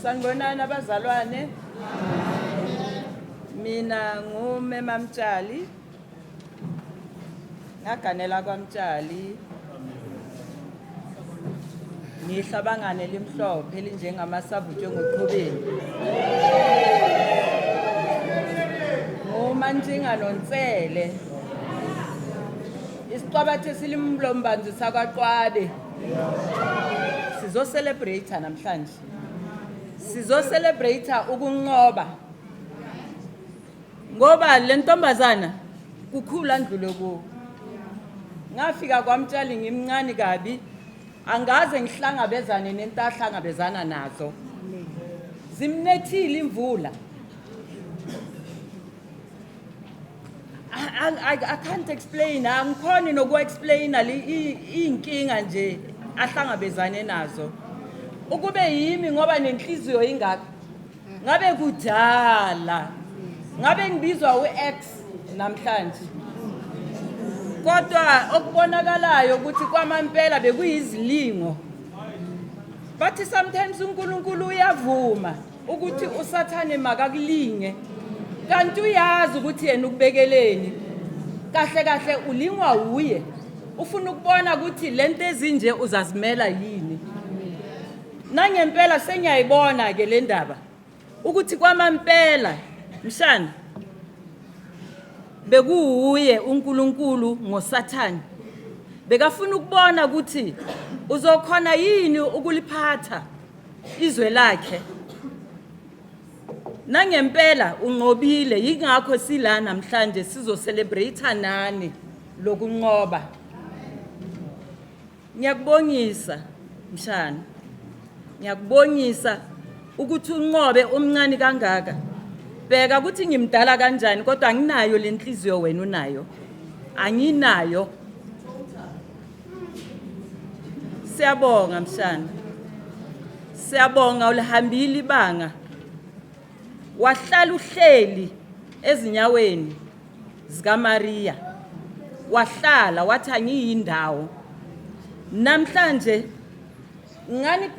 Sanibonani abazalwane Mina ngumema Mtshali. Ngaganela kwaMtshali. Ngihlabangane elimhlophe elinjengamasavutshwe ngoqhubeni. Ngumanjinga noNtsele. Isiqabathe silimlombanzi sakwaQwabe. Sizo celebrate namhlanje. Sizo celebrate ukunqoba. Ngoba le ntombazana kukhula ndlulo ku. Ngafika kwaMtshali ngimncane kabi. Angaze ngihlangabezane nentahlangabezana nazo. Zimnethile imvula. I can't explain. Angikhoni noku-explain inkinga nje ahlangabezane nazo. Ukube yimi ngoba nenhliziyo ingaka. Ngabe kudala. Ngabe ngibizwa uX namhlanje. Kodwa okubonakalayo ukuthi kwamampela bekuyizilingo. Bathi sometimes uNkulunkulu uyavuma ukuthi uSathane makakulinge. Kanti uyazi ukuthi yena ukubekeleni. Kahle kahle ulingwa uye. Ufuna ukubona ukuthi lento ezinje uzazimela yini. Nangempela sengiyayibona ke le ndaba. Ukuthi kwamampela mshana bekuuye uNkulunkulu ngoSathane. Bekafuna ukubona ukuthi uzokhona yini ukuliphatha izwe lakhe. Nangempela unqobile yingakho sila namhlanje sizo celebrate nani lokunqoba. Ngiyakubongisa mshana. Ngiyakubongisa ukuthi unqobe omncane kangaka. Bheka ukuthi ngimdala kanjani kodwa anginayo lenhliziyo wena unayo. Anginayo. Siyabonga mshana. Siyabonga ulihambile ibanga. Wahlala uhleli ezinyaweni zika Maria. Wahlala wathi angiyindawo. Namhlanje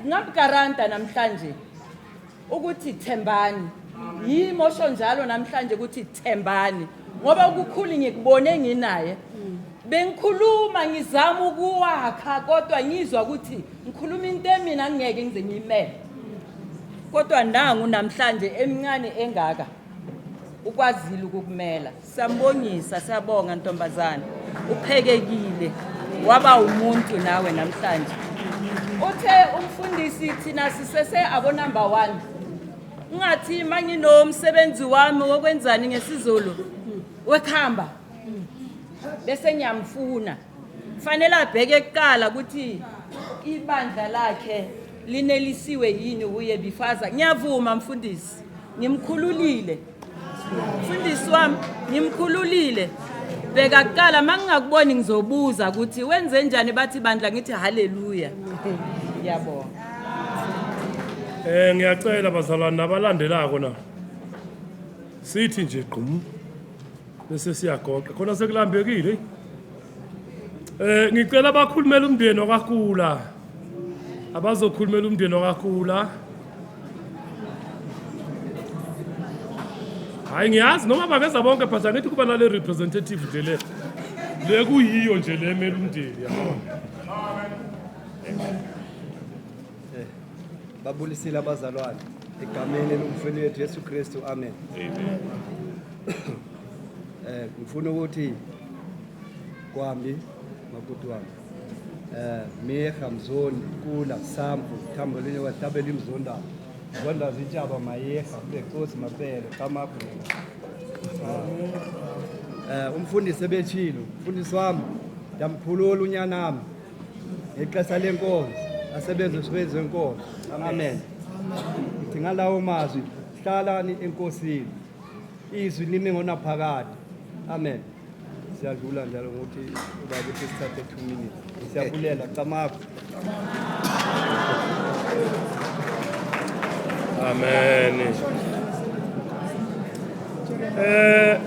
ngabugaranta namhlanje ukuthi thembani. Yimosho njalo namhlanje ukuthi thembani ngoba ukukhulu ngikubone nginaye. Bengikhuluma ngizama ukuwakha kodwa ngizwa ukuthi ngikhuluma into emina ngeke ngize ngiyimele. Kodwa nangu namhlanje emncane engaka ukwazile ukukumela. Siyambongisa siyabonga ntombazana. Uphekekile waba umuntu nawe namhlanje. Uthe umfundisi thina sisese abo number 1. Ngathi manginomsebenzi wami wokwenzani ngesizulu wekhamba. Bese ngiyamfuna. Kufanele abheke ekuqala ukuthi ibandla lakhe linelisiwe yini uye bifaza. Ngiyavuma mfundisi. Ngimkhululile. Mfundisi wami ngimkhululile. Bheka kuqala mangingakuboni ngizobuza ukuthi wenze njani bathi bandla ngithi haleluya. Ngiyabonga. Ngiyacela bazalwane nabalandelako na. Sithi nje gqum. Bese siyagoqa khona sekulambekile. Ngicela abakhulumela umndeni okakhula. Abazokhulumela umndeni okakhula. Hayi ngiyazi noma baveza bonke but angithi kuba nale representative nje le. Le kuyiyo nje le emela umndeni yabona. Babulisile abazalwane egameni lomfeli wethu Yesu Kristu amen. Amen. Ngifuna ukuthi kwami makuthi wami Meha Mzoni Kula Sampu Thambolini watabela imzonda zonda zitshaba mayeha bekosi mapele kamabhulu. Umfundisi ebethilo umfundisi wami ndamkhulula unyanami ngexesha lenkonzo asebenza umsebenzi wenkonzo. Amen. Ngidinga lawo mazwi hlalani enkosini izwi limi ngona phakade. Amen. Siyadlula njalo ukuthi ubaba uthi sithathe 2 minutes. Siyabulela camapho. Amen.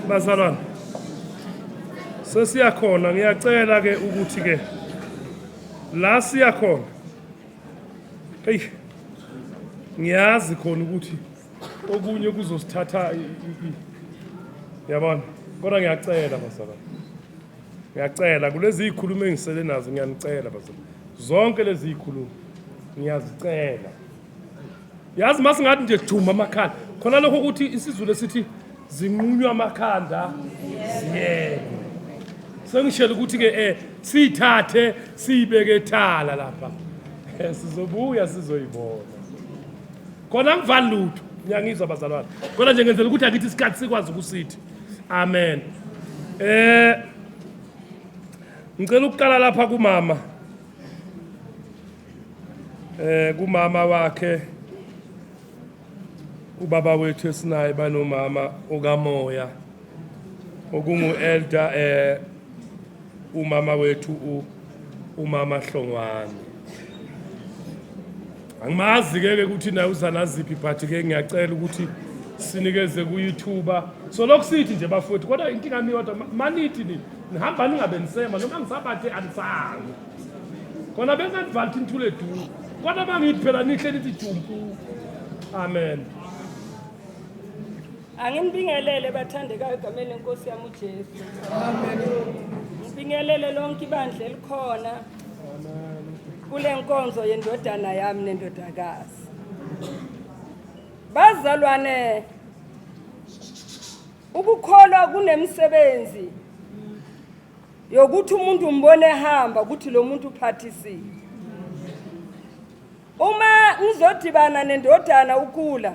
Bazalwane. Sesiyakhona ngiyacela ke ukuthi ke la siyakhona. Hey. Ngiyazi khona ukuthi okunye kuzosithatha Yabona, kodwa ngiyacela bazalwane. Ngiyacela kulezi ikhulumo engisele nazo ngiyanicela bazalwane. Zonke lezi ikhulumo ngiyazicela. Yazi masingathi nje juma amakhanda. Khona lokho ukuthi isizulu esithi zinqunywa amakhanda. Yeah. Sengishela ukuthi ke sithathe sibeke ethala lapha. Sizobuya sizoyibona. Khona ngivali lutho. Ngiyangizwa bazalwane. Kodwa nje ngenzela ukuthi akithi isikhathi sikwazi ukusithi. Amen. Ngicela ukuqala lapha kumama. Kumama wakhe ubaba wethu esinaye banomama okamoya okungu elder umama wethu umama Hlongwane. Angimazi ke ukuthi naye uzana ziphi but ke ngiyacela ukuthi sinikeze kuyithuba so lokusithi nje bafowethu kodwa inkinga miyodwa manithi nihamba ningabe nisema noma ngisabathe anisangi khona bengavalthi inthule du kodwa bangithi phela nihle nithi jumpu. Amen. Angibingelele bathandekayo egameni lenkosi yami uJesu. Amen. Ngibingelele lonke ibandla elikhona. Amen. Kule nkonzo yendodana yami nendodakazi. Bazalwane, ukukholwa kunemsebenzi yokuthi umuntu umbone ehamba ukuthi lo muntu uphathisile. Uma ngizodibana nendodana ukula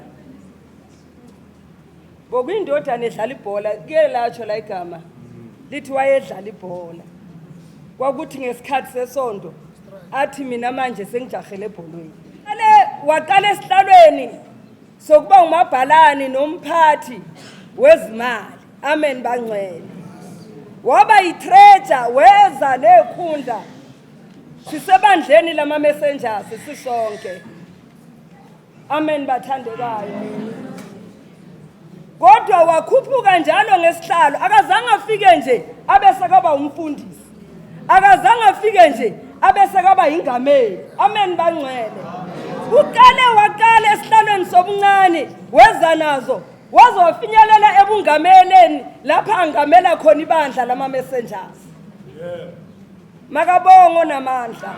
bokuyindodana edlala ibhola ke latsho la igama lithi wayedlala ibhola kwakuthi ngesikhathi sesonto athi mina manje sengijahele ebholweni waqala esihlalweni sokuba umabhalani nomphathi wezimali. Amen bangcwele. Waba yitreasure weza nekhundla sisebandleni lama messengers sisonke. Amen bathandekayo. Kodwa wakhuphuka njalo ngesihlalo akazange afike nje abese kaba umfundisi. Akazange afike nje abese kaba ingameli. Amen bangcwele. Waqala esihlalweni sobuncane weza nazo wazofinyelela ebungameleni lapha angamela khona ibandla lama messengers. Makabongo namandla.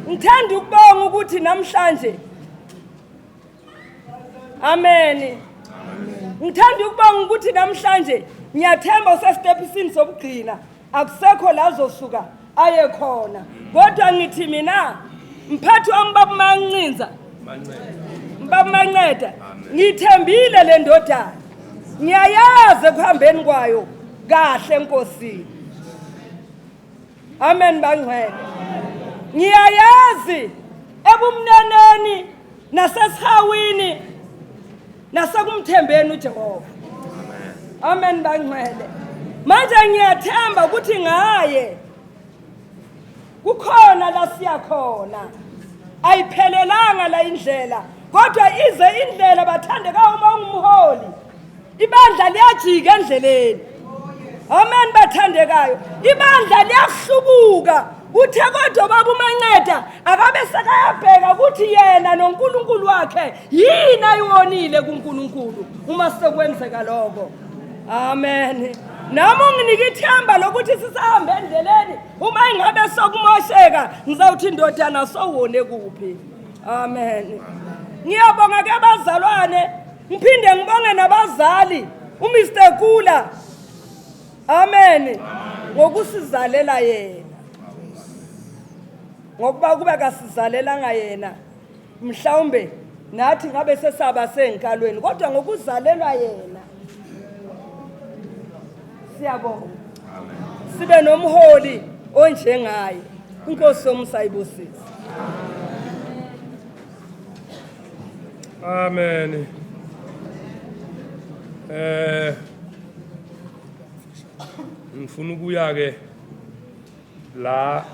Ngithanda ukubonga ukuthi namhlanje amen. Ngithanda ukubonga ukuthi namhlanje ngiyathemba usestepisini sobugcina akusekho la zosuka aye khona. Kodwa ngithi mina mphathi wami baba Mancinza baba Manceda ngithembile le ndodana. Ngiyayazi ekuhambeni kwayo kahle enkosini. Amen bangcwele. Ngiyayazi ebumneneni nasesihawini nasekumthembeni uJehova. Amen bangcwele. Manje ngiyathemba ukuthi ngaye kukhona la siyakhona. Ayiphelelanga la indlela kodwa ize indlela bathandekayo uma ungumholi ibandla liyajika endleleni. Amen bathandekayo. Ibandla liyahlubuka. Uthe kodwa baba uManceda akabe sekayabheka ukuthi yena noNkulunkulu wakhe yini ayonile kuNkulunkulu uma sekwenzeka lokho. Amen. Nami unginike ithemba lokuthi sisahambe endleleni uma ingabe sokumosheka ngizawuthi indodana sowone kuphi. Amen. Ngiyabonga ke bazalwane ngiphinde ngibonge nabazali uMr Kula. Amen. Ngokusizalela yena. Ngokuba kube kasizalelanga yena mhlawumbe nathi ngabe sesaba senkalweni kodwa ngokuzalelwa yena siyabonga. Sibe nomholi onjengaye. Inkosi yomsayibusisi. Amen. Ngifuna ukuya ke la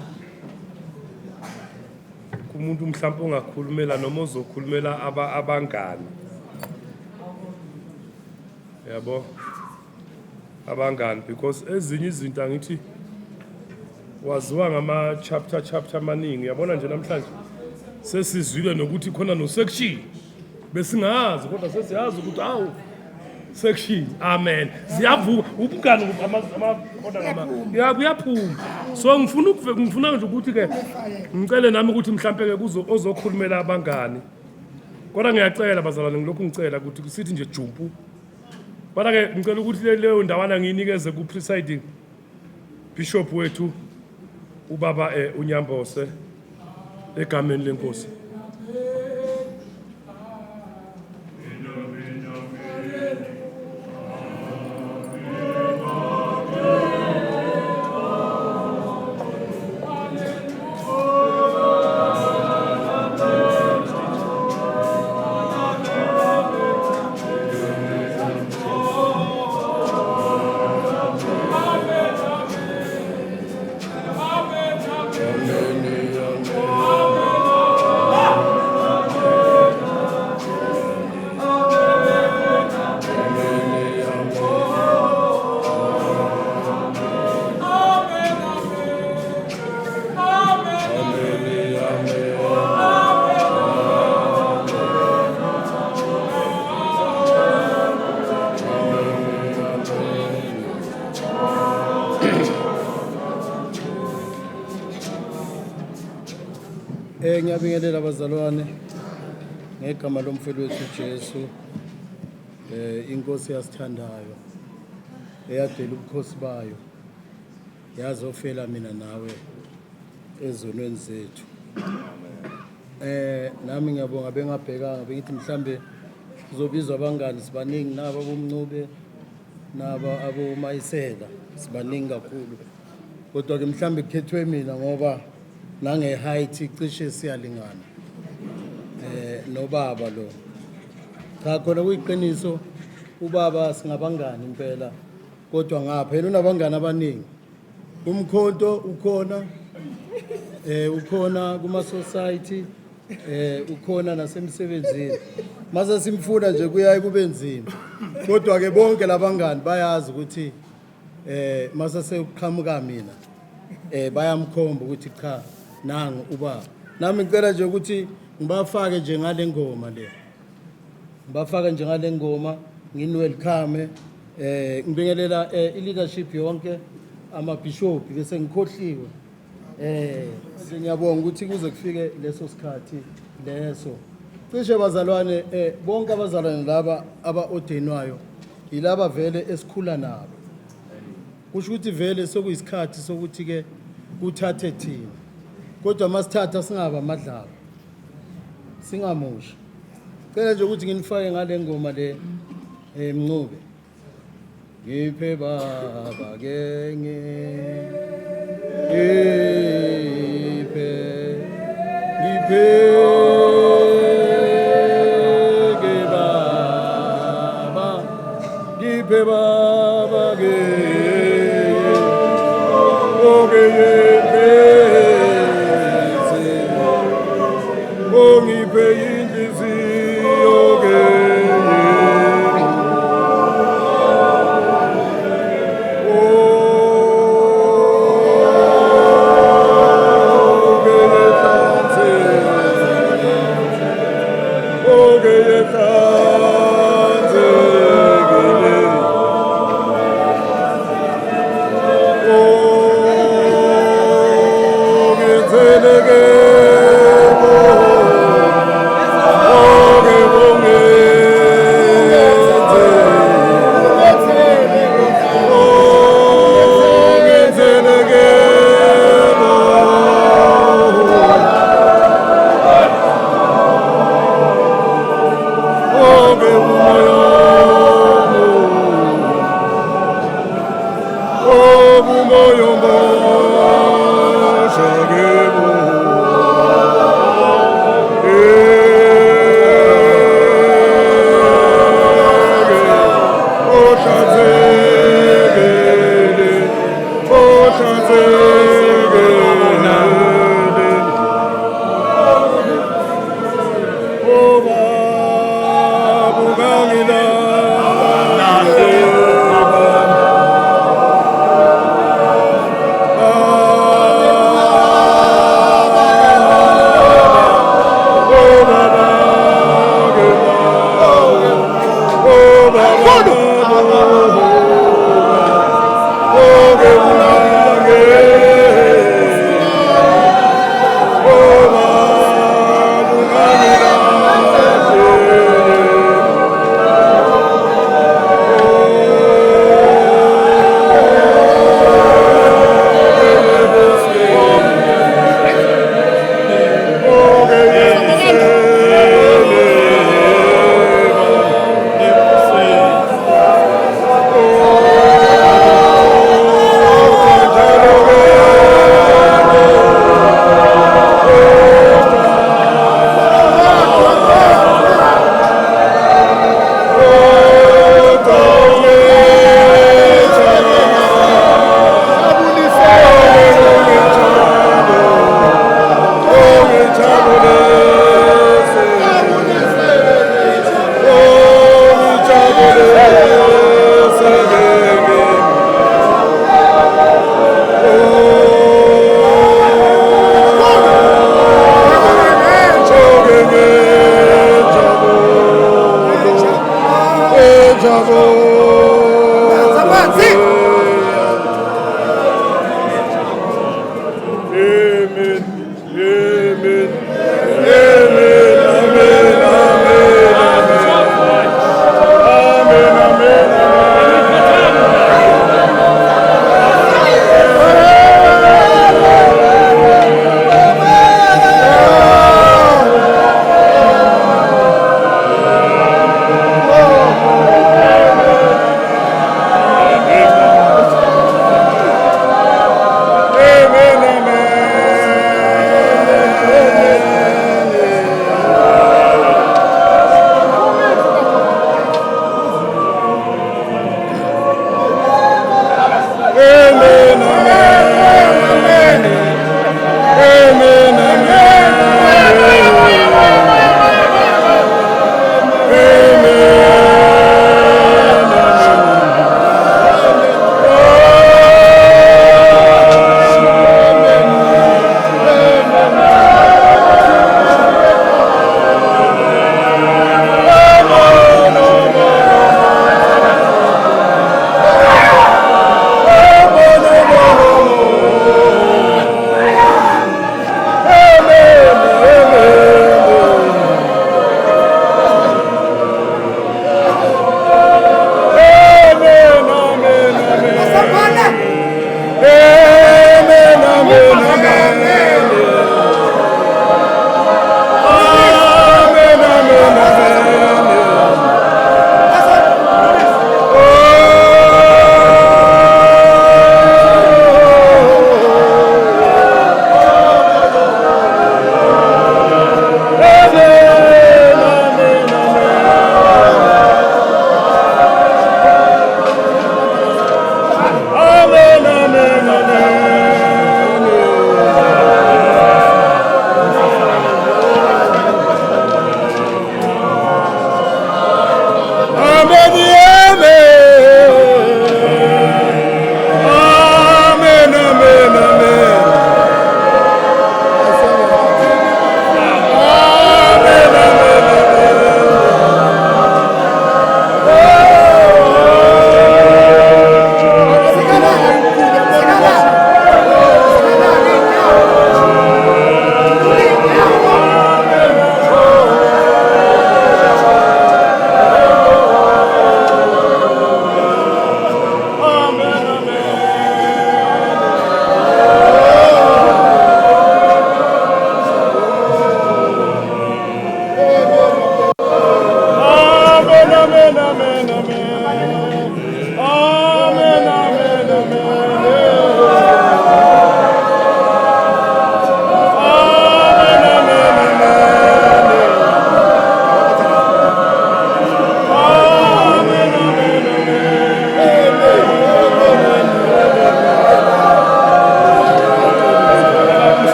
kumuntu mhlawumbe ongakhulumela noma ozokhulumela abangani. Yabo abangani because ezinye izinto angithi waziwa ngama chapter amaningi. Yabona nje namhlanje sesizwile nokuthi khona no section besingazi kodwa sesiyazi ukuthi section amen ziyavuka ubungani kuyaphuma so ngifuna nje ukuthi ke ngicele nami ukuthi mhlambe ke ozokhulumela abangani kodwa ngiyacela bazalwane ngilokhu ngicela ukuthi sithi nje jumpu kodwa ke ngicela ukuthi leyo ndawana ngiyinikeze ku presiding bishop wethu ubaba uNyambose egameni lenkosi. Ngiyabingelela abazalwane ngegama lomfelo wethu Jesu inkosi yasithandayo eyadela ubukhosi bayo yazofela mina nawe ezonweni zethu. Nami ngiyabonga bengabhekanga bengithi mhlambe kuzobizwa abangani sibaningi nabo abomncube nabo abomayisela sibaningi kakhulu kodwa ke mhlambe kukhethwe mina ngoba nange height cishe siyalingana nobaba lo cha khona kuyiqiniso ubaba singabangani impela kodwa ngapha yena unabangani abaningi umkhonto ukhona ukhona kuma society ukhona nasemsebenzini mase simfuna nje kuyaye kube nzima kodwa ke bonke labangani bayazi ukuthi mase sekuqhamuka mina bayamkhomba ukuthi cha nangu ubaba nami ngicela nje ukuthi ngibafake nje ngale ngoma le ngibafaka nje ngale ngoma ngini welcome ngibingelela i-leadership yonke amabishop bese ngikhohliwe ngiyabonga ukuthi kuze kufike leso sikhathi leso cishe bazalwane bonke abazalwane laba aba-ordainwayo yilaba vele esikhula nabo kusho ukuthi vele sokuyisikhathi sokuthi ke kuthathe thina kodwa masithatha singaba amadlala singamushi cela nje ukuthi nginifake ngale ngoma le mncube ngiphe baba ke ngiphe baba ke Amen. Amen.